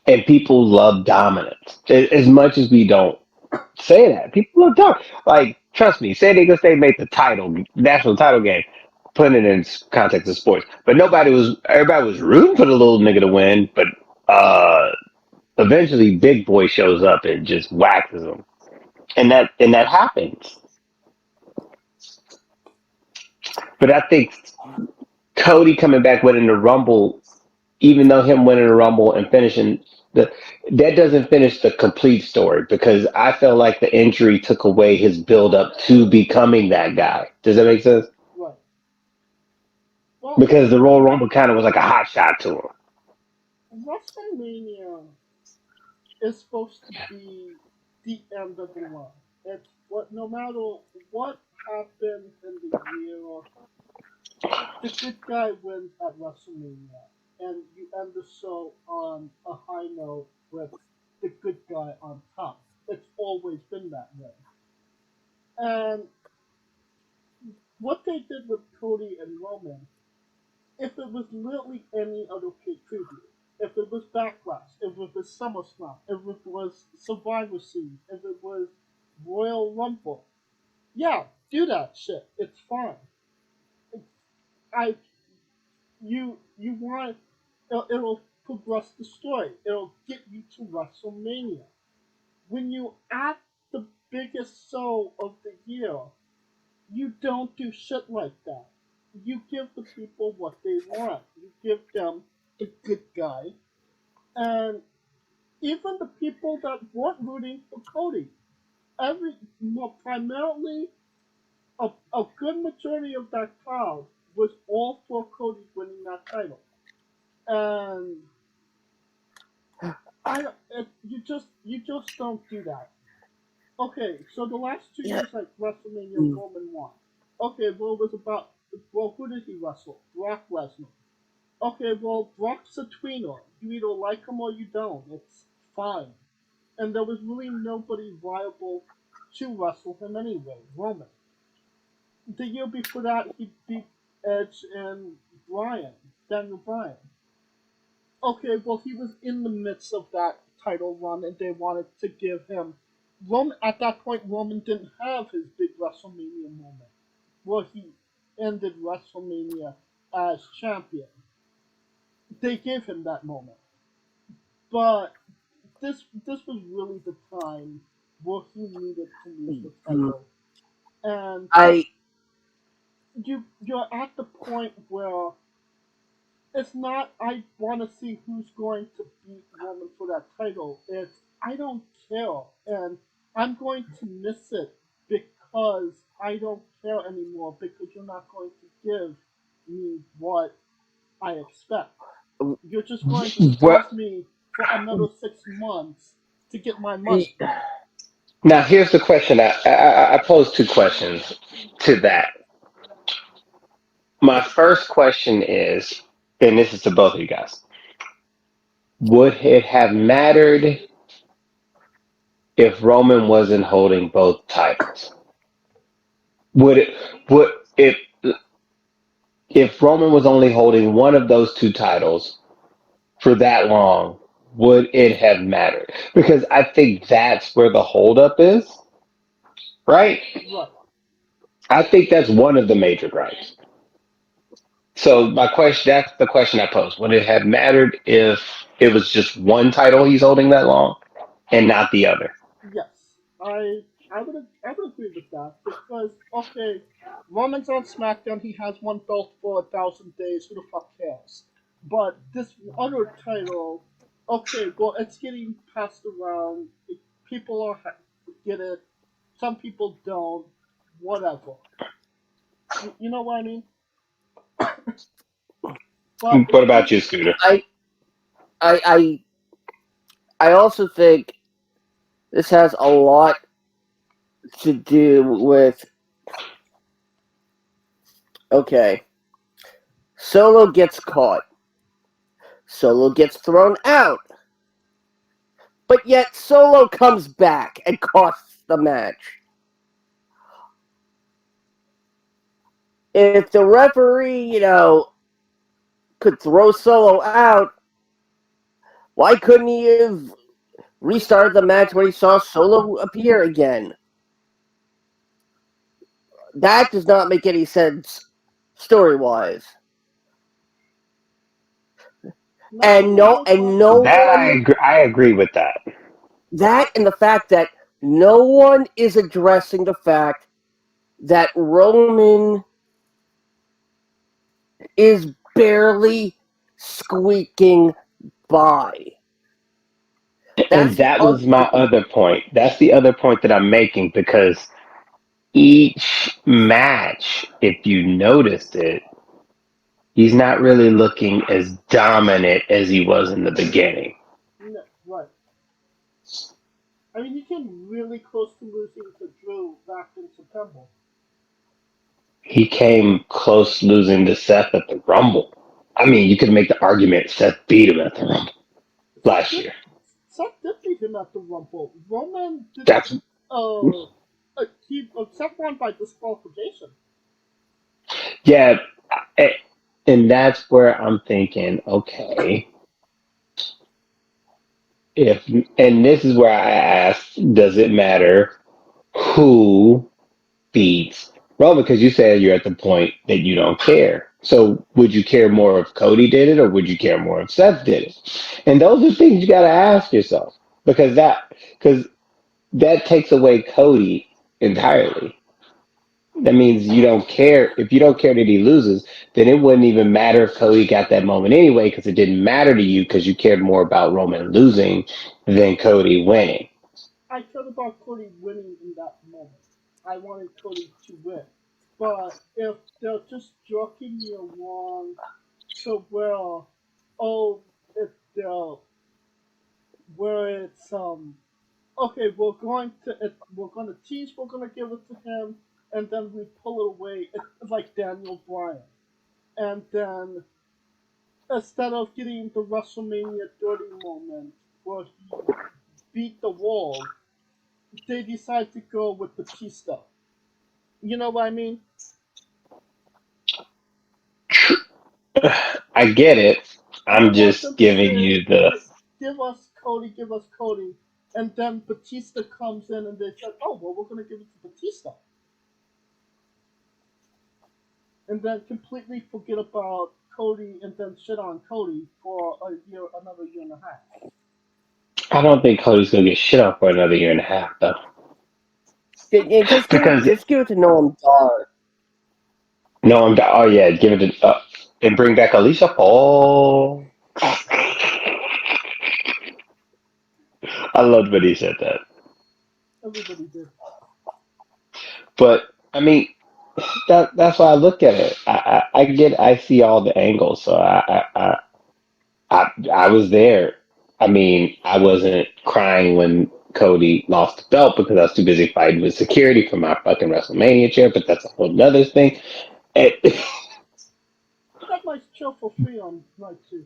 And people love dominance. As much as we don't say that, people love dominance. Like, trust me, San Diego State made the national title game, putting it in context of sports. But everybody was rooting for the little nigga to win, but eventually Big Boy shows up and just waxes him. And that happens. But I think Cody coming back winning the Rumble, even though him winning the Rumble and finishing that doesn't finish the complete story because I felt like the injury took away his build up to becoming that guy. Does that make sense? Right. Well, Because the Royal Rumble kind of was like a hot shot to him. WrestleMania is supposed to be the end of the line. It's no matter what happens in the year, the good guy wins at WrestleMania, and you end the show on a high note with the good guy on top. It's always been that way. And what they did with Cody and Roman, if it was literally any other pay-per-view, if it was Backlash, if it was SummerSlam, if it was Survivor Series, if it was Royal Rumble, yeah, do that shit. It's fine. I you want it'll progress the story. It'll get you to WrestleMania. When you at the biggest show of the year, you don't do shit like that. You give the people what they want. You give them the good guy, and even the people that weren't rooting for Cody, primarily a good majority of that crowd was all for Cody winning that title, and you just don't do that. Okay, so the last 2 years at WrestleMania, Roman won. Okay, well, it was about, well, who did he wrestle? Brock Lesnar. Okay, well, Brock's a tweener. You either like him or you don't. It's fine. And there was really nobody viable to wrestle him anyway, Roman. The year before that, he beat Edge and Daniel Bryan. Okay, well, he was in the midst of that title run, and they wanted to give him. At that point, Roman didn't have his big WrestleMania moment, where he ended WrestleMania as champion. They gave him that moment, but this was really the time where he needed to lose the title, and you're at the point where it's not I want to see who's going to beat Roman for that title. It's I don't care, and I'm going to miss it because I don't care anymore because you're not going to give me what I expect. You're just going to squeeze me for another 6 months to get my money. Now, here's the question. I pose two questions to that. My first question is, and this is to both of you guys, would it have mattered if Roman wasn't holding both titles? Would if Roman was only holding one of those two titles for that long, would it have mattered? Because I think that's where the holdup is, right? Right. I think that's one of the major gripes. So my question, that's the question I posed. Would it have mattered if it was just one title he's holding that long and not the other? Yes, I would agree with that because okay, Roman's on SmackDown. He has one belt for 1,000 days. Who the fuck cares? But this other title, okay, well, it's getting passed around. People get it. Some people don't. Whatever. You know what I mean? But What about you, Scooter? I also think this has a lot to do with okay. Solo gets caught. Solo gets thrown out. But yet Solo comes back and costs the match. If the referee, could throw Solo out, why couldn't he have restarted the match when he saw Solo appear again? That does not make any sense story-wise. And no one. I agree with that. That and the fact that no one is addressing the fact that Roman is barely squeaking by. And that was my other point. That's the other point that I'm making because each match, if you noticed it, he's not really looking as dominant as he was in the beginning. No, right. I mean, he came really close to losing to Drew back in September. He came close losing to Seth at the Rumble. I mean, you could make the argument Seth beat him at the Rumble last year. Seth did beat him at the Rumble. Roman did. That's Seth won by disqualification. yeah, and that's where I'm thinking, okay, and this is where I ask, does it matter who beats Roman? Because you said you're at the point that you don't care. So would you care more if Cody did it, or would you care more if Seth did it? And those are things you got to ask yourself because that takes away Cody entirely. That means you don't care. If you don't care that he loses, then it wouldn't even matter if Cody got that moment anyway, because it didn't matter to you because you cared more about Roman losing than Cody winning. I cared about Cody winning in that moment. I wanted Cody to win. but if they're just joking you along to where, oh, if they're, where it's, okay, we're going to tease, we're going to give it to him, and then we pull it away. It's like Daniel Bryan. And then, instead of getting the WrestleMania 30 moment where he beat the wall, they decide to go with Batista. You know what I mean? I get it. I I'm want them just to giving say, you the. give us Cody. And then Batista comes in and they said, oh, well, we're going to give it to Batista. And then completely forget about Cody and then shit on Cody for another year and a half. I don't think Cody's gonna get shit on for another year and a half though, Yeah, just give because it to Noam Dar. no, oh yeah, give it to and bring back Alicia. Oh, I loved when he said that. Everybody did. But I mean, that's why I look at it. I see all the angles. So I was there. I mean, I wasn't crying when Cody lost the belt because I was too busy fighting with security for my fucking WrestleMania chair. But that's a whole nother thing. And, I got my show for free on night 2.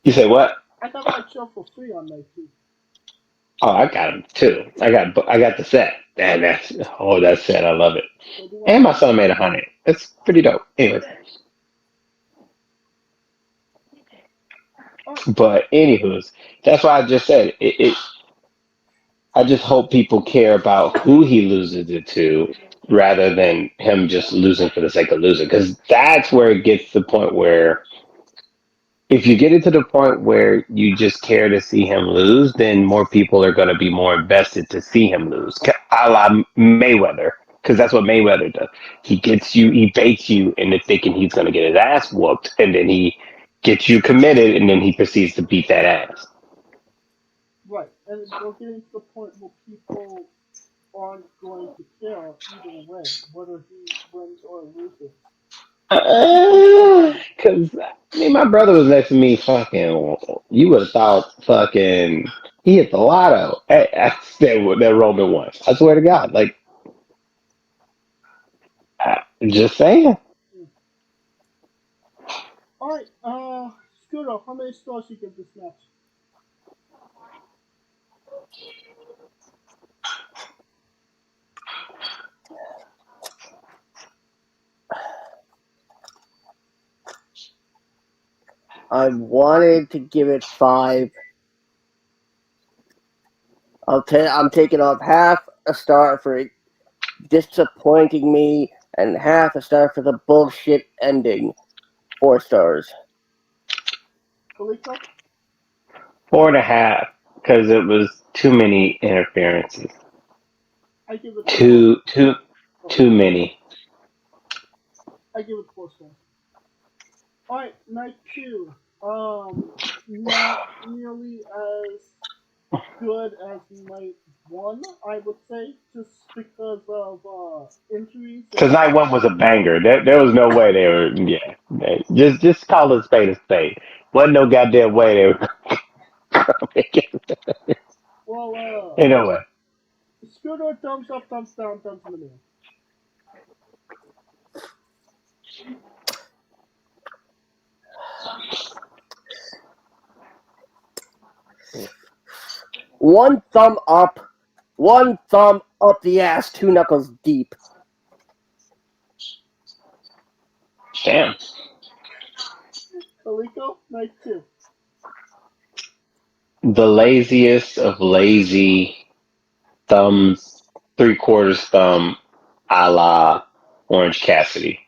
you say what? I got my show for free on night 2. Oh, I got him too. I got the set. And that set. I love it. So do And my I. son made 100. It's pretty dope. Anyway. But anywho's, that's why I just said it. I just hope people care about who he loses it to rather than him just losing for the sake of losing. Because that's where it gets to the point where if you get it to the point where you just care to see him lose, then more people are going to be more invested to see him lose. A la Mayweather. Because that's what Mayweather does. He baits you into thinking he's going to get his ass whooped, and then he gets you committed, and then he proceeds to beat that ass. Right. And we're getting to the point where people aren't going to care either way, whether he wins or loses. Because I mean, my brother was next to me. Fucking, you would have thought fucking he hit the lotto. I said that Roman won. I swear to God, like, just saying. Alright, Scooter, how many stars you give this match? I wanted to give it 5. I'm taking off half a star for it disappointing me and half a star for the bullshit ending. 4 stars. Kalika? 4.5 because it was too many interferences. I give it Too many. I give it 4 stars. Alright, night 2. Not nearly as good as night 1, I would say, just because of injuries. Because night one was a banger. There was no way they were. Yeah. Just call it a spade. Wasn't no goddamn way they were. Make it. Well, Anyway. Scooter, thumbs up, thumbs down, thumbs in the middle. One thumb up the ass, 2 knuckles deep. Damn. Kaliko, night 2. The laziest of lazy thumbs, 3/4 thumb, a la Orange Cassidy.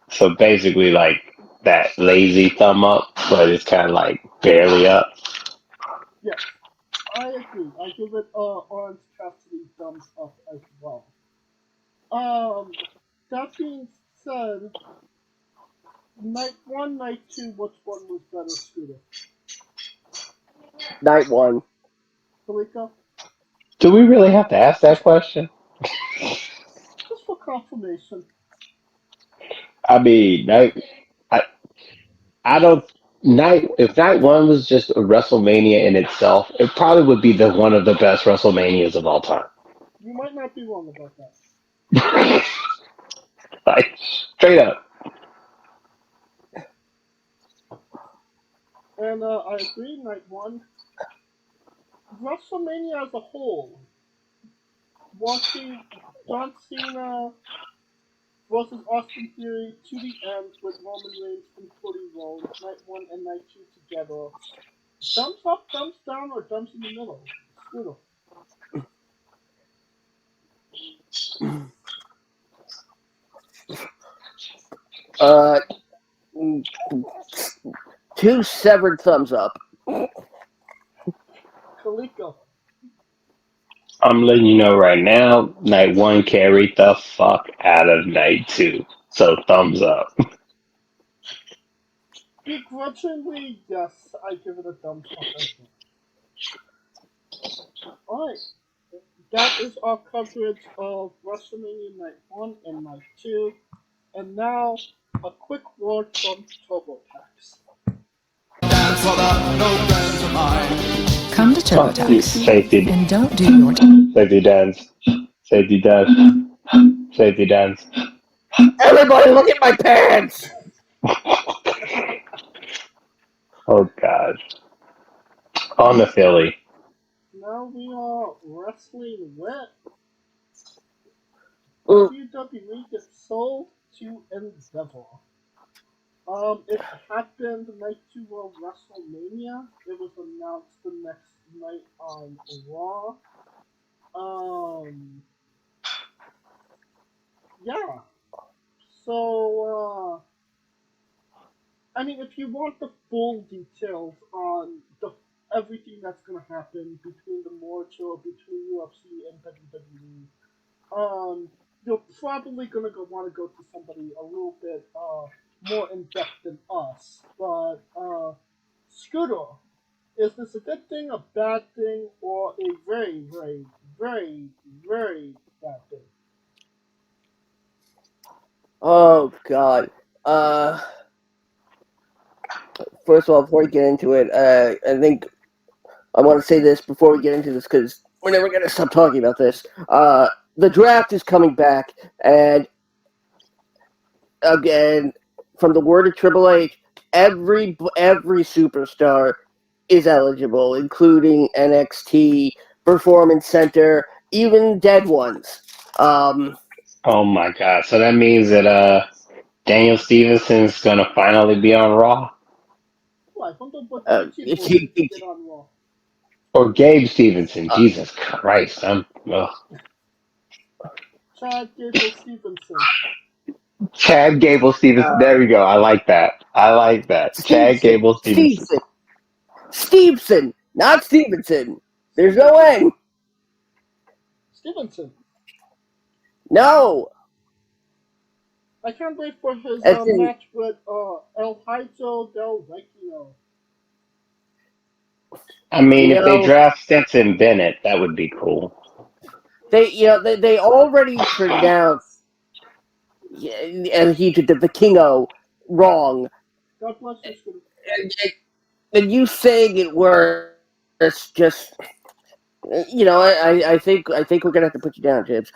So basically, like that lazy thumb up, but it's kind of like barely up. Yes, I agree. I give it Orange Cassidy thumbs up as well. That being said, night 1, night 2, which one was better, Scooter? Night 1. Kaliko? Do we really have to ask that question? Just for confirmation. I mean, I don't. If night one was just a WrestleMania in itself, it probably would be the one of the best WrestleManias of all time. You might not be wrong about that. Like straight up. And I agree, night one. WrestleMania as a whole, watching John Cena versus Austin Theory to the end with Roman Reigns and Cody Rhodes, night one and night two together. Thumbs up, thumbs down, or thumbs in the middle? Scooter. Two severed thumbs up. Kaliko. I'm letting you know right now, night one carried the fuck out of night two. So thumbs up. Begrudgingly, yes, I give it a thumbs up as well. Alright, that is our coverage of WrestleMania Night 1 and Night 2. And now, a quick word from TurboTax. Come to TurboTax Safety. and don't do your Safety dance. Safety dance. Safety dance. Everybody look at my pants! Oh god. On the Philly. Now we are wrestling with WWE gets sold to Endeavor. It happened night 2 of WrestleMania. It was announced the next night on Raw. Yeah. So, I mean, if you want the full details on everything that's gonna happen between the merger between UFC and WWE, you're probably gonna want to go to somebody a little bit more in depth than us. But Scooter, is this a good thing, a bad thing, or a very, very, very, very bad thing? Oh god. First of all, before we get into it, I think I want to say this before we get into this because we're never going to stop talking about this. The draft is coming back, and again, from the word of Triple H, every superstar is eligible, including NXT, Performance Center, even dead ones. Oh my god. So that means that Daniel Stevenson's gonna finally be on Raw? Or Gabe Stevenson. Jesus Christ. Chad Gable Stevenson. Chad Gable Stevenson. There we go. I like that. Chad Gable Stevenson. Stevenson, not Stevenson. There's no way. Stevenson. No. I can't wait for his match with El Hijo del Vecchio. I mean, if they draft Stetson Bennett, that would be cool. They already pronounced El Hijo del Vecchio wrong. God bless you. And you saying it worse, it's just, I think we're gonna have to put you down, Jibs.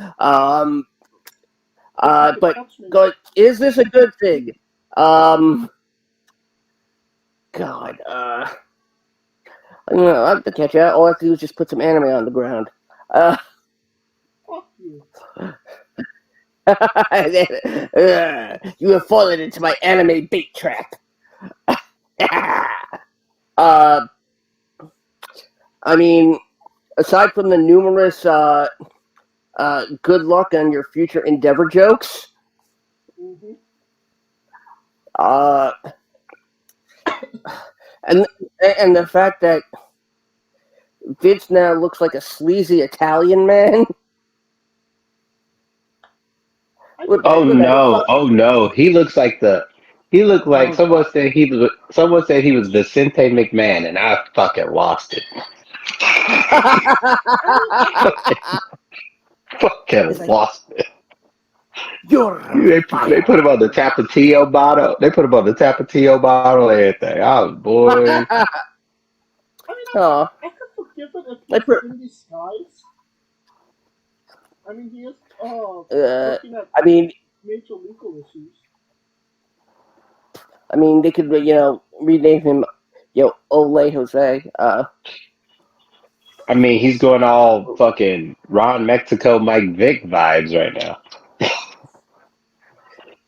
But is this a good thing? God, I have to catch you. All I have to do is just put some anime on the ground. Fuck you. You have fallen into my anime bait trap. I mean, aside from the numerous good luck on your future endeavor jokes, Mm-hmm. and the fact that Vince now looks like a sleazy Italian man. Oh no! He looked like someone said he was Vicente McMahon, and I fucking lost it. Fucking like, lost it. You're They put him on the Tapatio bottle. They put him on the Tapatio bottle and everything. I was boy. I Oh, could forgive it if I he's per- in disguise. I mean, he is looking at I mean, major legal issues. they could, rename him, Ole Jose. I mean, he's going all fucking Ron Mexico Mike Vick vibes right now.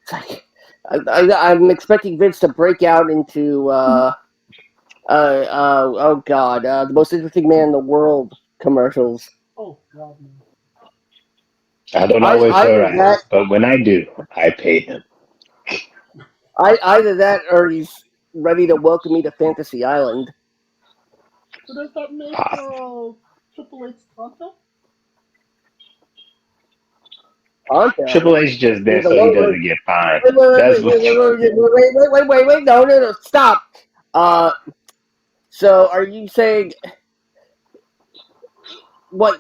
It's like, I'm expecting Vince to break out into, oh God, the most interesting man in the world commercials. Oh God, no. I don't always feel Either right, that, but when I do, I pay him. either that, or he's ready to welcome me to Fantasy Island. So does that make Triple H Tonto? Triple H just there so he doesn't get fined. Wait, no, stop. So are you saying what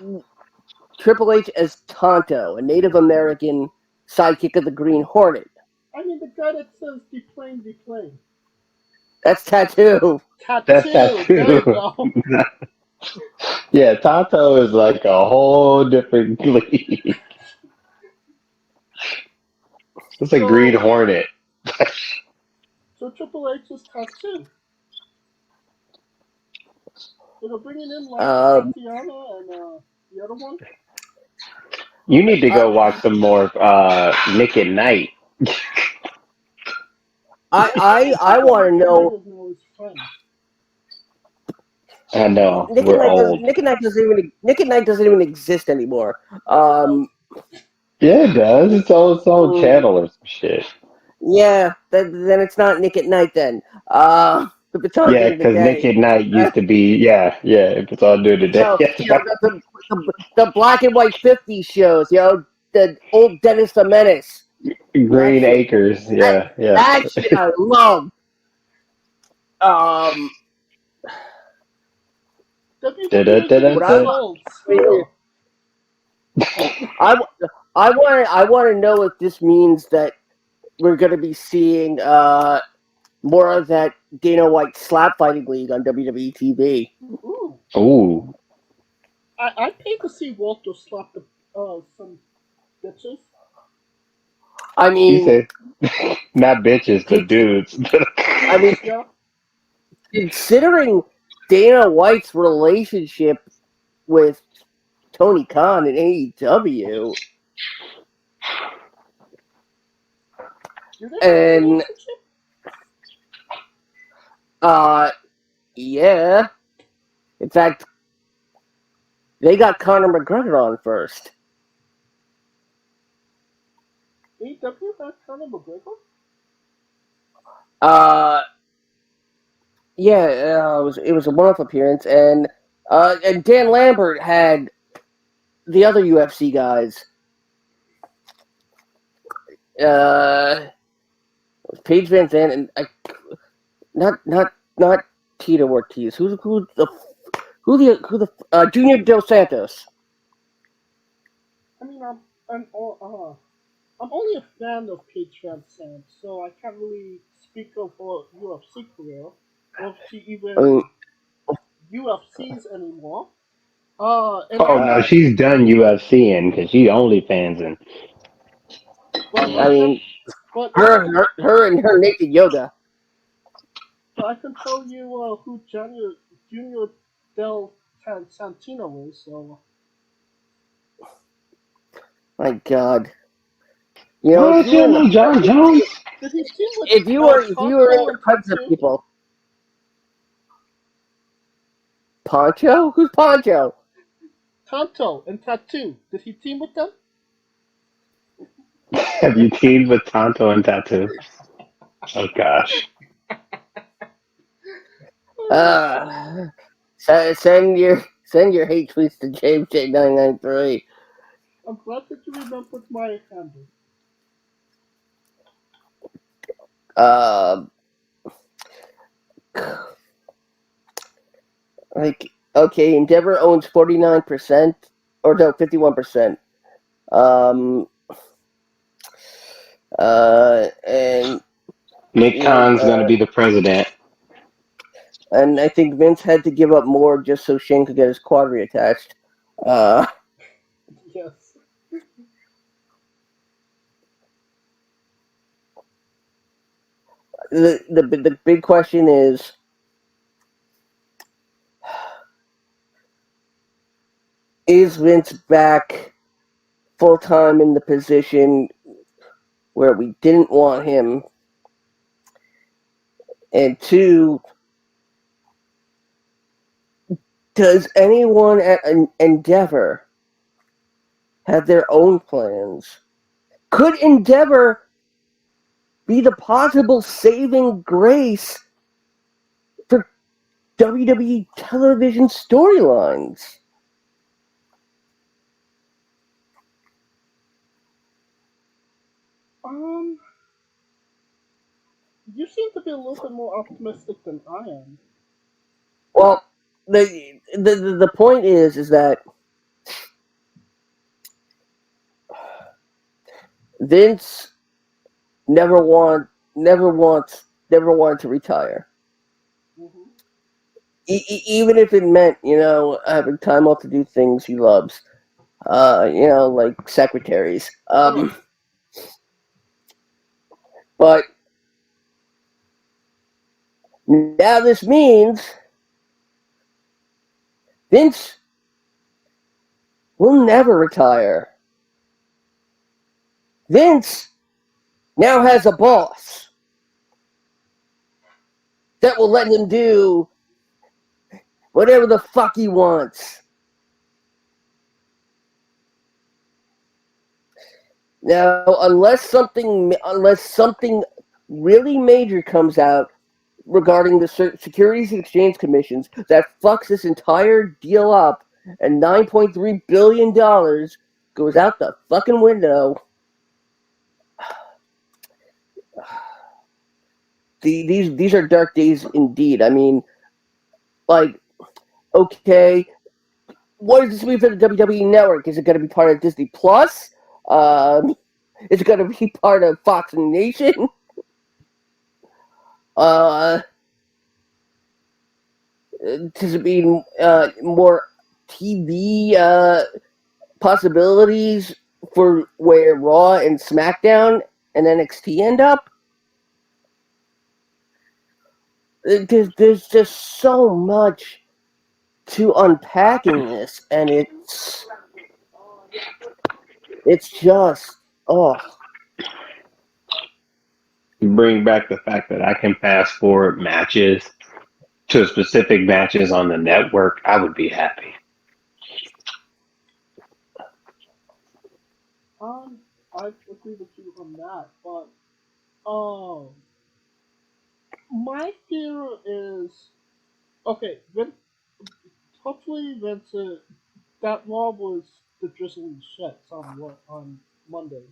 Triple H as Tonto, a Native American sidekick of the Green Hornet? I mean, the guy that says deplane. That's Tattoo. That's There you Tattoo. go. Yeah, Tonto is like a whole different league. It's a Green Hornet. So Triple H is Tattoo. So they're bringing in like Tatiana and the other one. You need to go watch some more Nick at Night. I want to know. I know Nick we're old. Nick at Night doesn't even exist anymore. Yeah, it does. It's its own channel or some shit. Yeah, then it's not Nick at Night then. If it's on Yeah, during the because Nick day. at Night used to be if it's on during the day. No, the black and white 50s shows, the old Dennis the Menace. Green Acres, yeah. That shit I love. I want to know if this means that we're going to be seeing more of that Dana White slap fighting league on WWE TV. Ooh. I paid to see Walter slap some bitches. I mean, You say not bitches, but dudes. I mean, considering Dana White's relationship with Tony Khan in AEW, and yeah, in fact, they got Conor McGregor on first. AEW got Conor McGregor? Yeah, it was a one-off appearance, and Dan Lambert had the other UFC guys. Paige Van Zandt and not Tito Ortiz. Who the Junior Dos Santos. I mean, I'm only a fan of Paige Van Zandt, so I can't really speak of her UFC career, or if she even UFCs anymore. No, she's done UFC because she OnlyFans and. I mean, her and her naked yoga. But I can tell you who Junior Del Santino is. So. My God. What you know, John Jones? If you were in the presence of people. Poncho? Who's Poncho? Tonto and Tattoo. Did he team with them? Have you teamed with Tonto and Tattoo? Oh gosh. Send your hate tweets to James J993. I'm glad that you remembered my handle. Okay, Endeavor owns 49%, or no, 51%. And Nick Khan's gonna be the president. And I think Vince had to give up more just so Shane could get his quad reattached. Yes. The big question is Vince back full time in the position where we didn't want him? And two, does anyone at Endeavor have their own plans? Could Endeavor be the possible saving grace for WWE television storylines? You seem to be a little bit more optimistic than I am. Well, the point is that Vince never wanted to retire. Mm-hmm. Even if it meant, having time off to do things he loves, like secretaries. But now this means Vince will never retire. Vince now has a boss that will let him do whatever the fuck he wants. Now, unless something really major comes out regarding the Securities and Exchange Commissions that fucks this entire deal up, and $9.3 billion goes out the fucking window, these are dark days indeed. I mean, like, okay, what does this mean for the WWE Network? Is it going to be part of Disney Plus? Is it going to be part of Fox Nation? Does it mean more TV possibilities for where Raw and SmackDown and NXT end up? There's just so much to unpacking this, and it's just Bring back the fact that I can fast forward matches to specific matches on the network, I would be happy. I agree with you on that, but my fear is okay. Hopefully Vince, that Raw was the drizzling shit on Monday.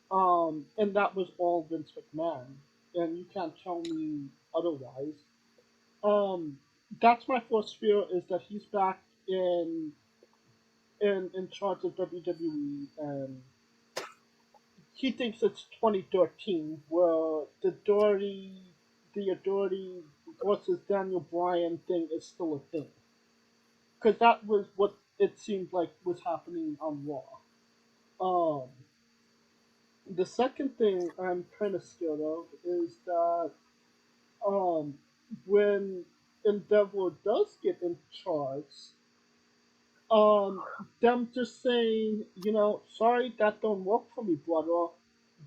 And that was all Vince McMahon, and you can't tell me otherwise. That's my first fear, is that he's back in charge of WWE, and he thinks it's 2013, where the Doherty versus Daniel Bryan thing is still a thing, because that was what it seemed like was happening on Raw. The second thing I'm kind of scared of is that when Endeavor does get in charge, them just saying, sorry, that don't work for me, brother.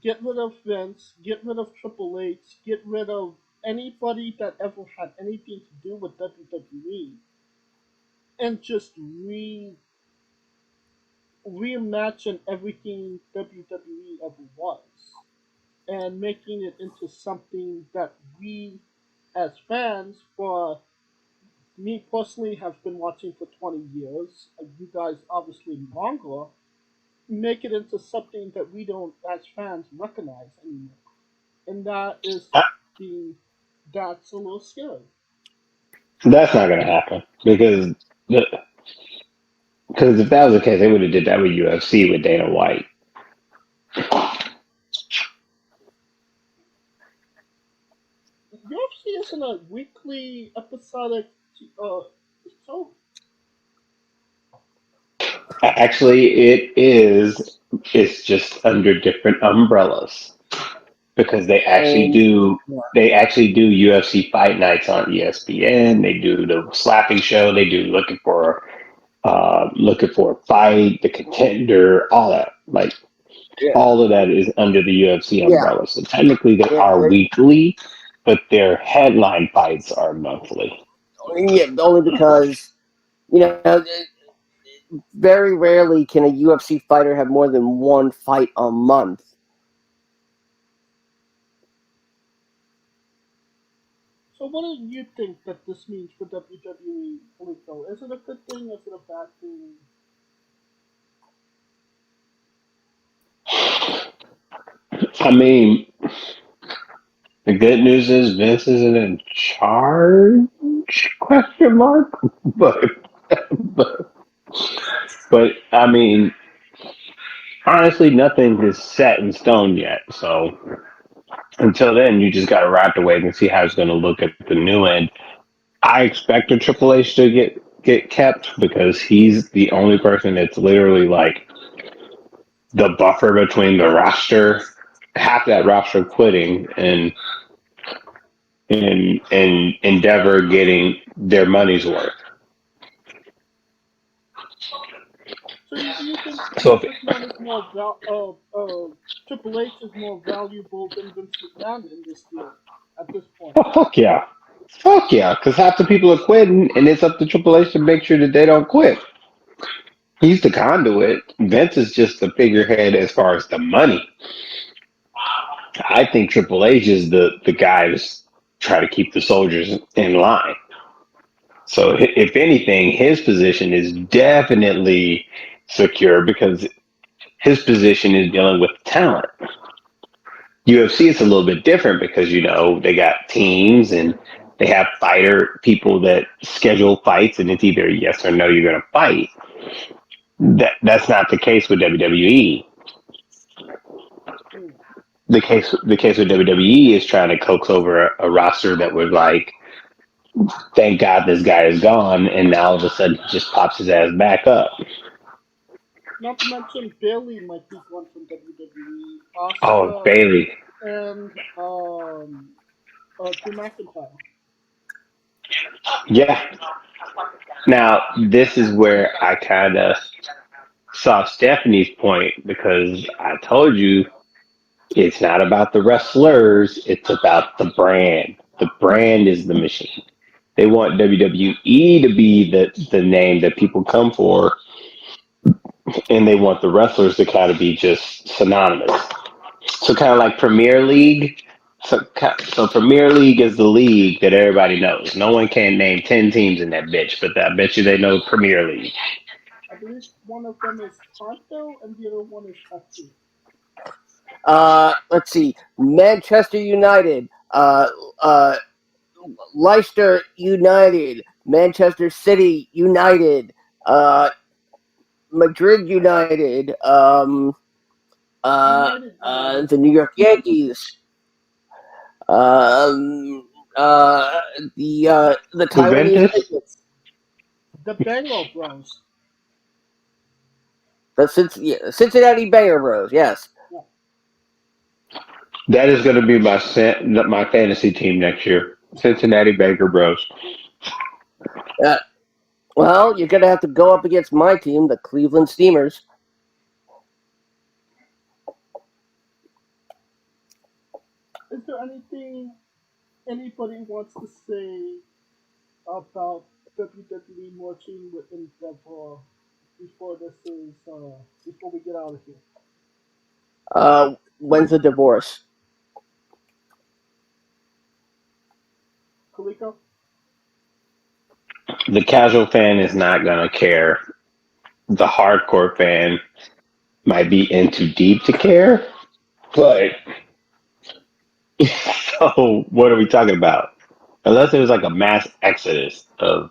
Get rid of Vince, get rid of Triple H, get rid of anybody that ever had anything to do with WWE, and just reimagine everything WWE ever was, and making it into something that we, as fans, for me personally, have been watching for 20 years. You guys, obviously, longer. Make it into something that we don't, as fans, recognize anymore. And that is that's a little scary. That's not going to happen because Because if that was the case, they would have did that with UFC with Dana White. UFC isn't a weekly episodic show. Actually, it is. It's just under different umbrellas because they actually do. They actually do UFC fight nights on ESPN. They do the slapping show. They do looking for a fight, the contender, all that. Like all of that is under the UFC umbrella. So technically, they are weekly, but their headline fights are monthly. Yeah, only because very rarely can a UFC fighter have more than one fight a month. So what do you think that this means for WWE? Is it a good thing? Is it a bad thing? I mean, the good news is Vince isn't in charge? Question mark. But I mean, honestly, nothing is set in stone yet. So until then, you just got to have to wait and see how it's going to look at the new end. I expect a Triple H to get kept because he's the only person that's literally like the buffer between the roster, half that roster quitting and Endeavor getting their money's worth. So do you think So this man is more Triple H is more valuable than Vince McMahon in this deal at this point? fuck yeah. Fuck yeah, because half the people are quitting, and it's up to Triple H to make sure that they don't quit. He's the conduit. Vince is just the figurehead as far as the money. I think Triple H is the guy to try to keep the soldiers in line. So if anything, his position is definitely secure because his position is dealing with talent. UFC is a little bit different because they got teams and they have people that schedule fights, and it's either yes or no you're going to fight. That's not the case with WWE. The case with WWE is trying to coax over a roster that was like, thank God this guy is gone, and now all of a sudden he just pops his ass back up. Not to mention Bailey might be gone from WWE. Oh, Bailey. And Drew McIntyre. Yeah. Now, this is where I kind of saw Stephanie's point because I told you it's not about the wrestlers, it's about the brand. The brand is the machine. They want WWE to be the name that people come for, and they want the wrestlers to kind of be just synonymous. So kind of like Premier League. So Premier League is the league that everybody knows. No one can name 10 teams in that bitch, but I bet you they know Premier League. I believe one of them is Toronto and the other one is FC. Let's see. Manchester United, Leicester United, Manchester City United, Madrid United, the New York Yankees, the Taiwanese Crickets, the Bengal Bros, the Cincinnati Banger Bros. Yes. That is going to be my fantasy team next year. Cincinnati Baker Bros. Well, you're going to have to go up against my team, the Cleveland Steamers. Is there anything anybody wants to say about WWE merging with Endeavor before we get out of here? When's the divorce? Kaliko? The casual fan is not going to care. The hardcore fan might be in too deep to care, but so what are we talking about? Unless it was like a mass exodus of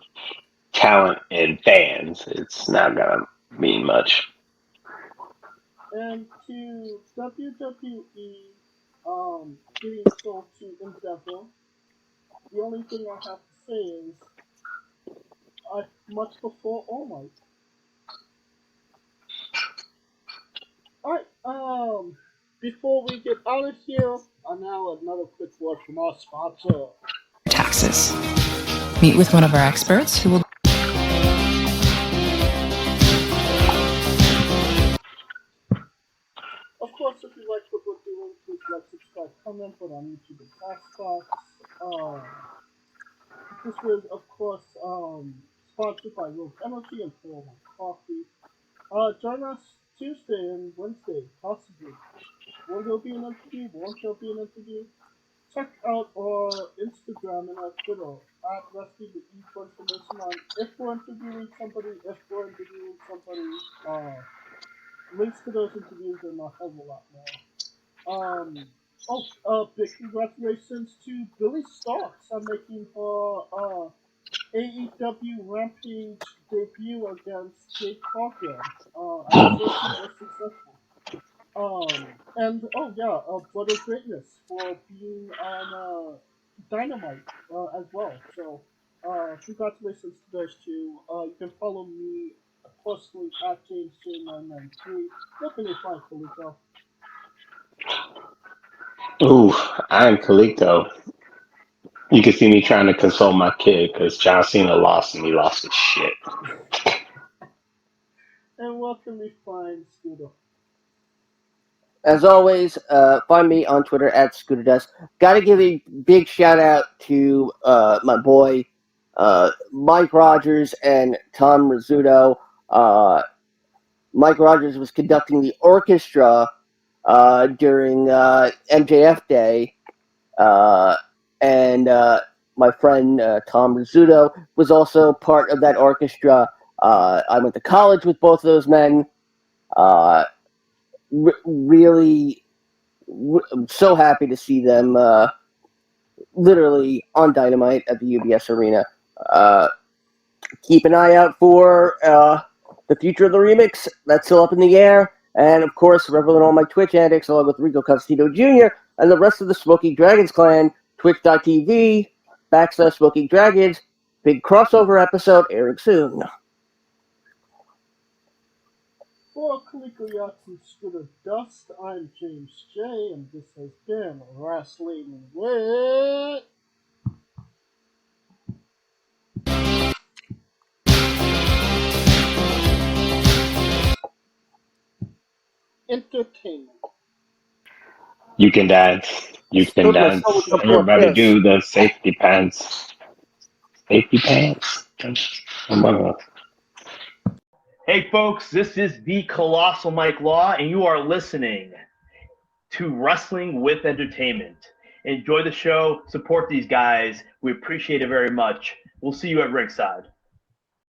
talent and fans, it's not gonna mean much. And to WWE, getting sold to Endeavor, the only thing I have to say is, much before All Might. Alright, before we get out of here, now another quick word from our sponsor. Taxes. Meet with one of our experts who will. Of course, if you like what we're doing, please like, subscribe, comment on YouTube and Castbox. This was, of course, sponsored by Rogue Energy and 401 Coffee. Join us Tuesday and Wednesday, possibly. Will there be an interview? Won't there be an interview? Check out our Instagram and our Twitter at Wrestling with E for information on if we're interviewing somebody, links to those interviews and a hell of a lot more. Big congratulations to Billy Starks on making her AEW Rampage debut against Jake Cochran. I'm sure she was successful. Brother Greatness for being on Dynamite as well. So, congratulations to those two. You can follow me personally at JamesJ993. Where can they find Kaliko? Ooh, I'm Kaliko. You can see me trying to console my kid because John Cena lost and he lost his shit. And where can we find Scooter? As always, find me on Twitter at ScooterDust. Gotta give a big shout out to my boy Mike Rogers and Tom Rizzuto. Mike Rogers was conducting the orchestra during MJF Day, and my friend Tom Rizzuto was also part of that orchestra. I went to college with both of those men. Really, I'm so happy to see them literally on Dynamite at the UBS Arena. Keep an eye out for the future of the remix. That's still up in the air. And, of course, reveling all my Twitch antics along with Rico Constantino Jr. and the rest of the Smoking Dragons clan, twitch.tv/Smoking Dragons. Big crossover episode airing soon. For Kaliko Yachts and Scooter Dust, I'm James J, and this has been Wrestling with Entertainment. You can dance. You can dance. Everybody do the safety pants. Safety pants. Hey folks, this is the Colossal Mike Law, and you are listening to Wrestling with Entertainment. Enjoy the show, support these guys. We appreciate it very much. We'll see you at ringside.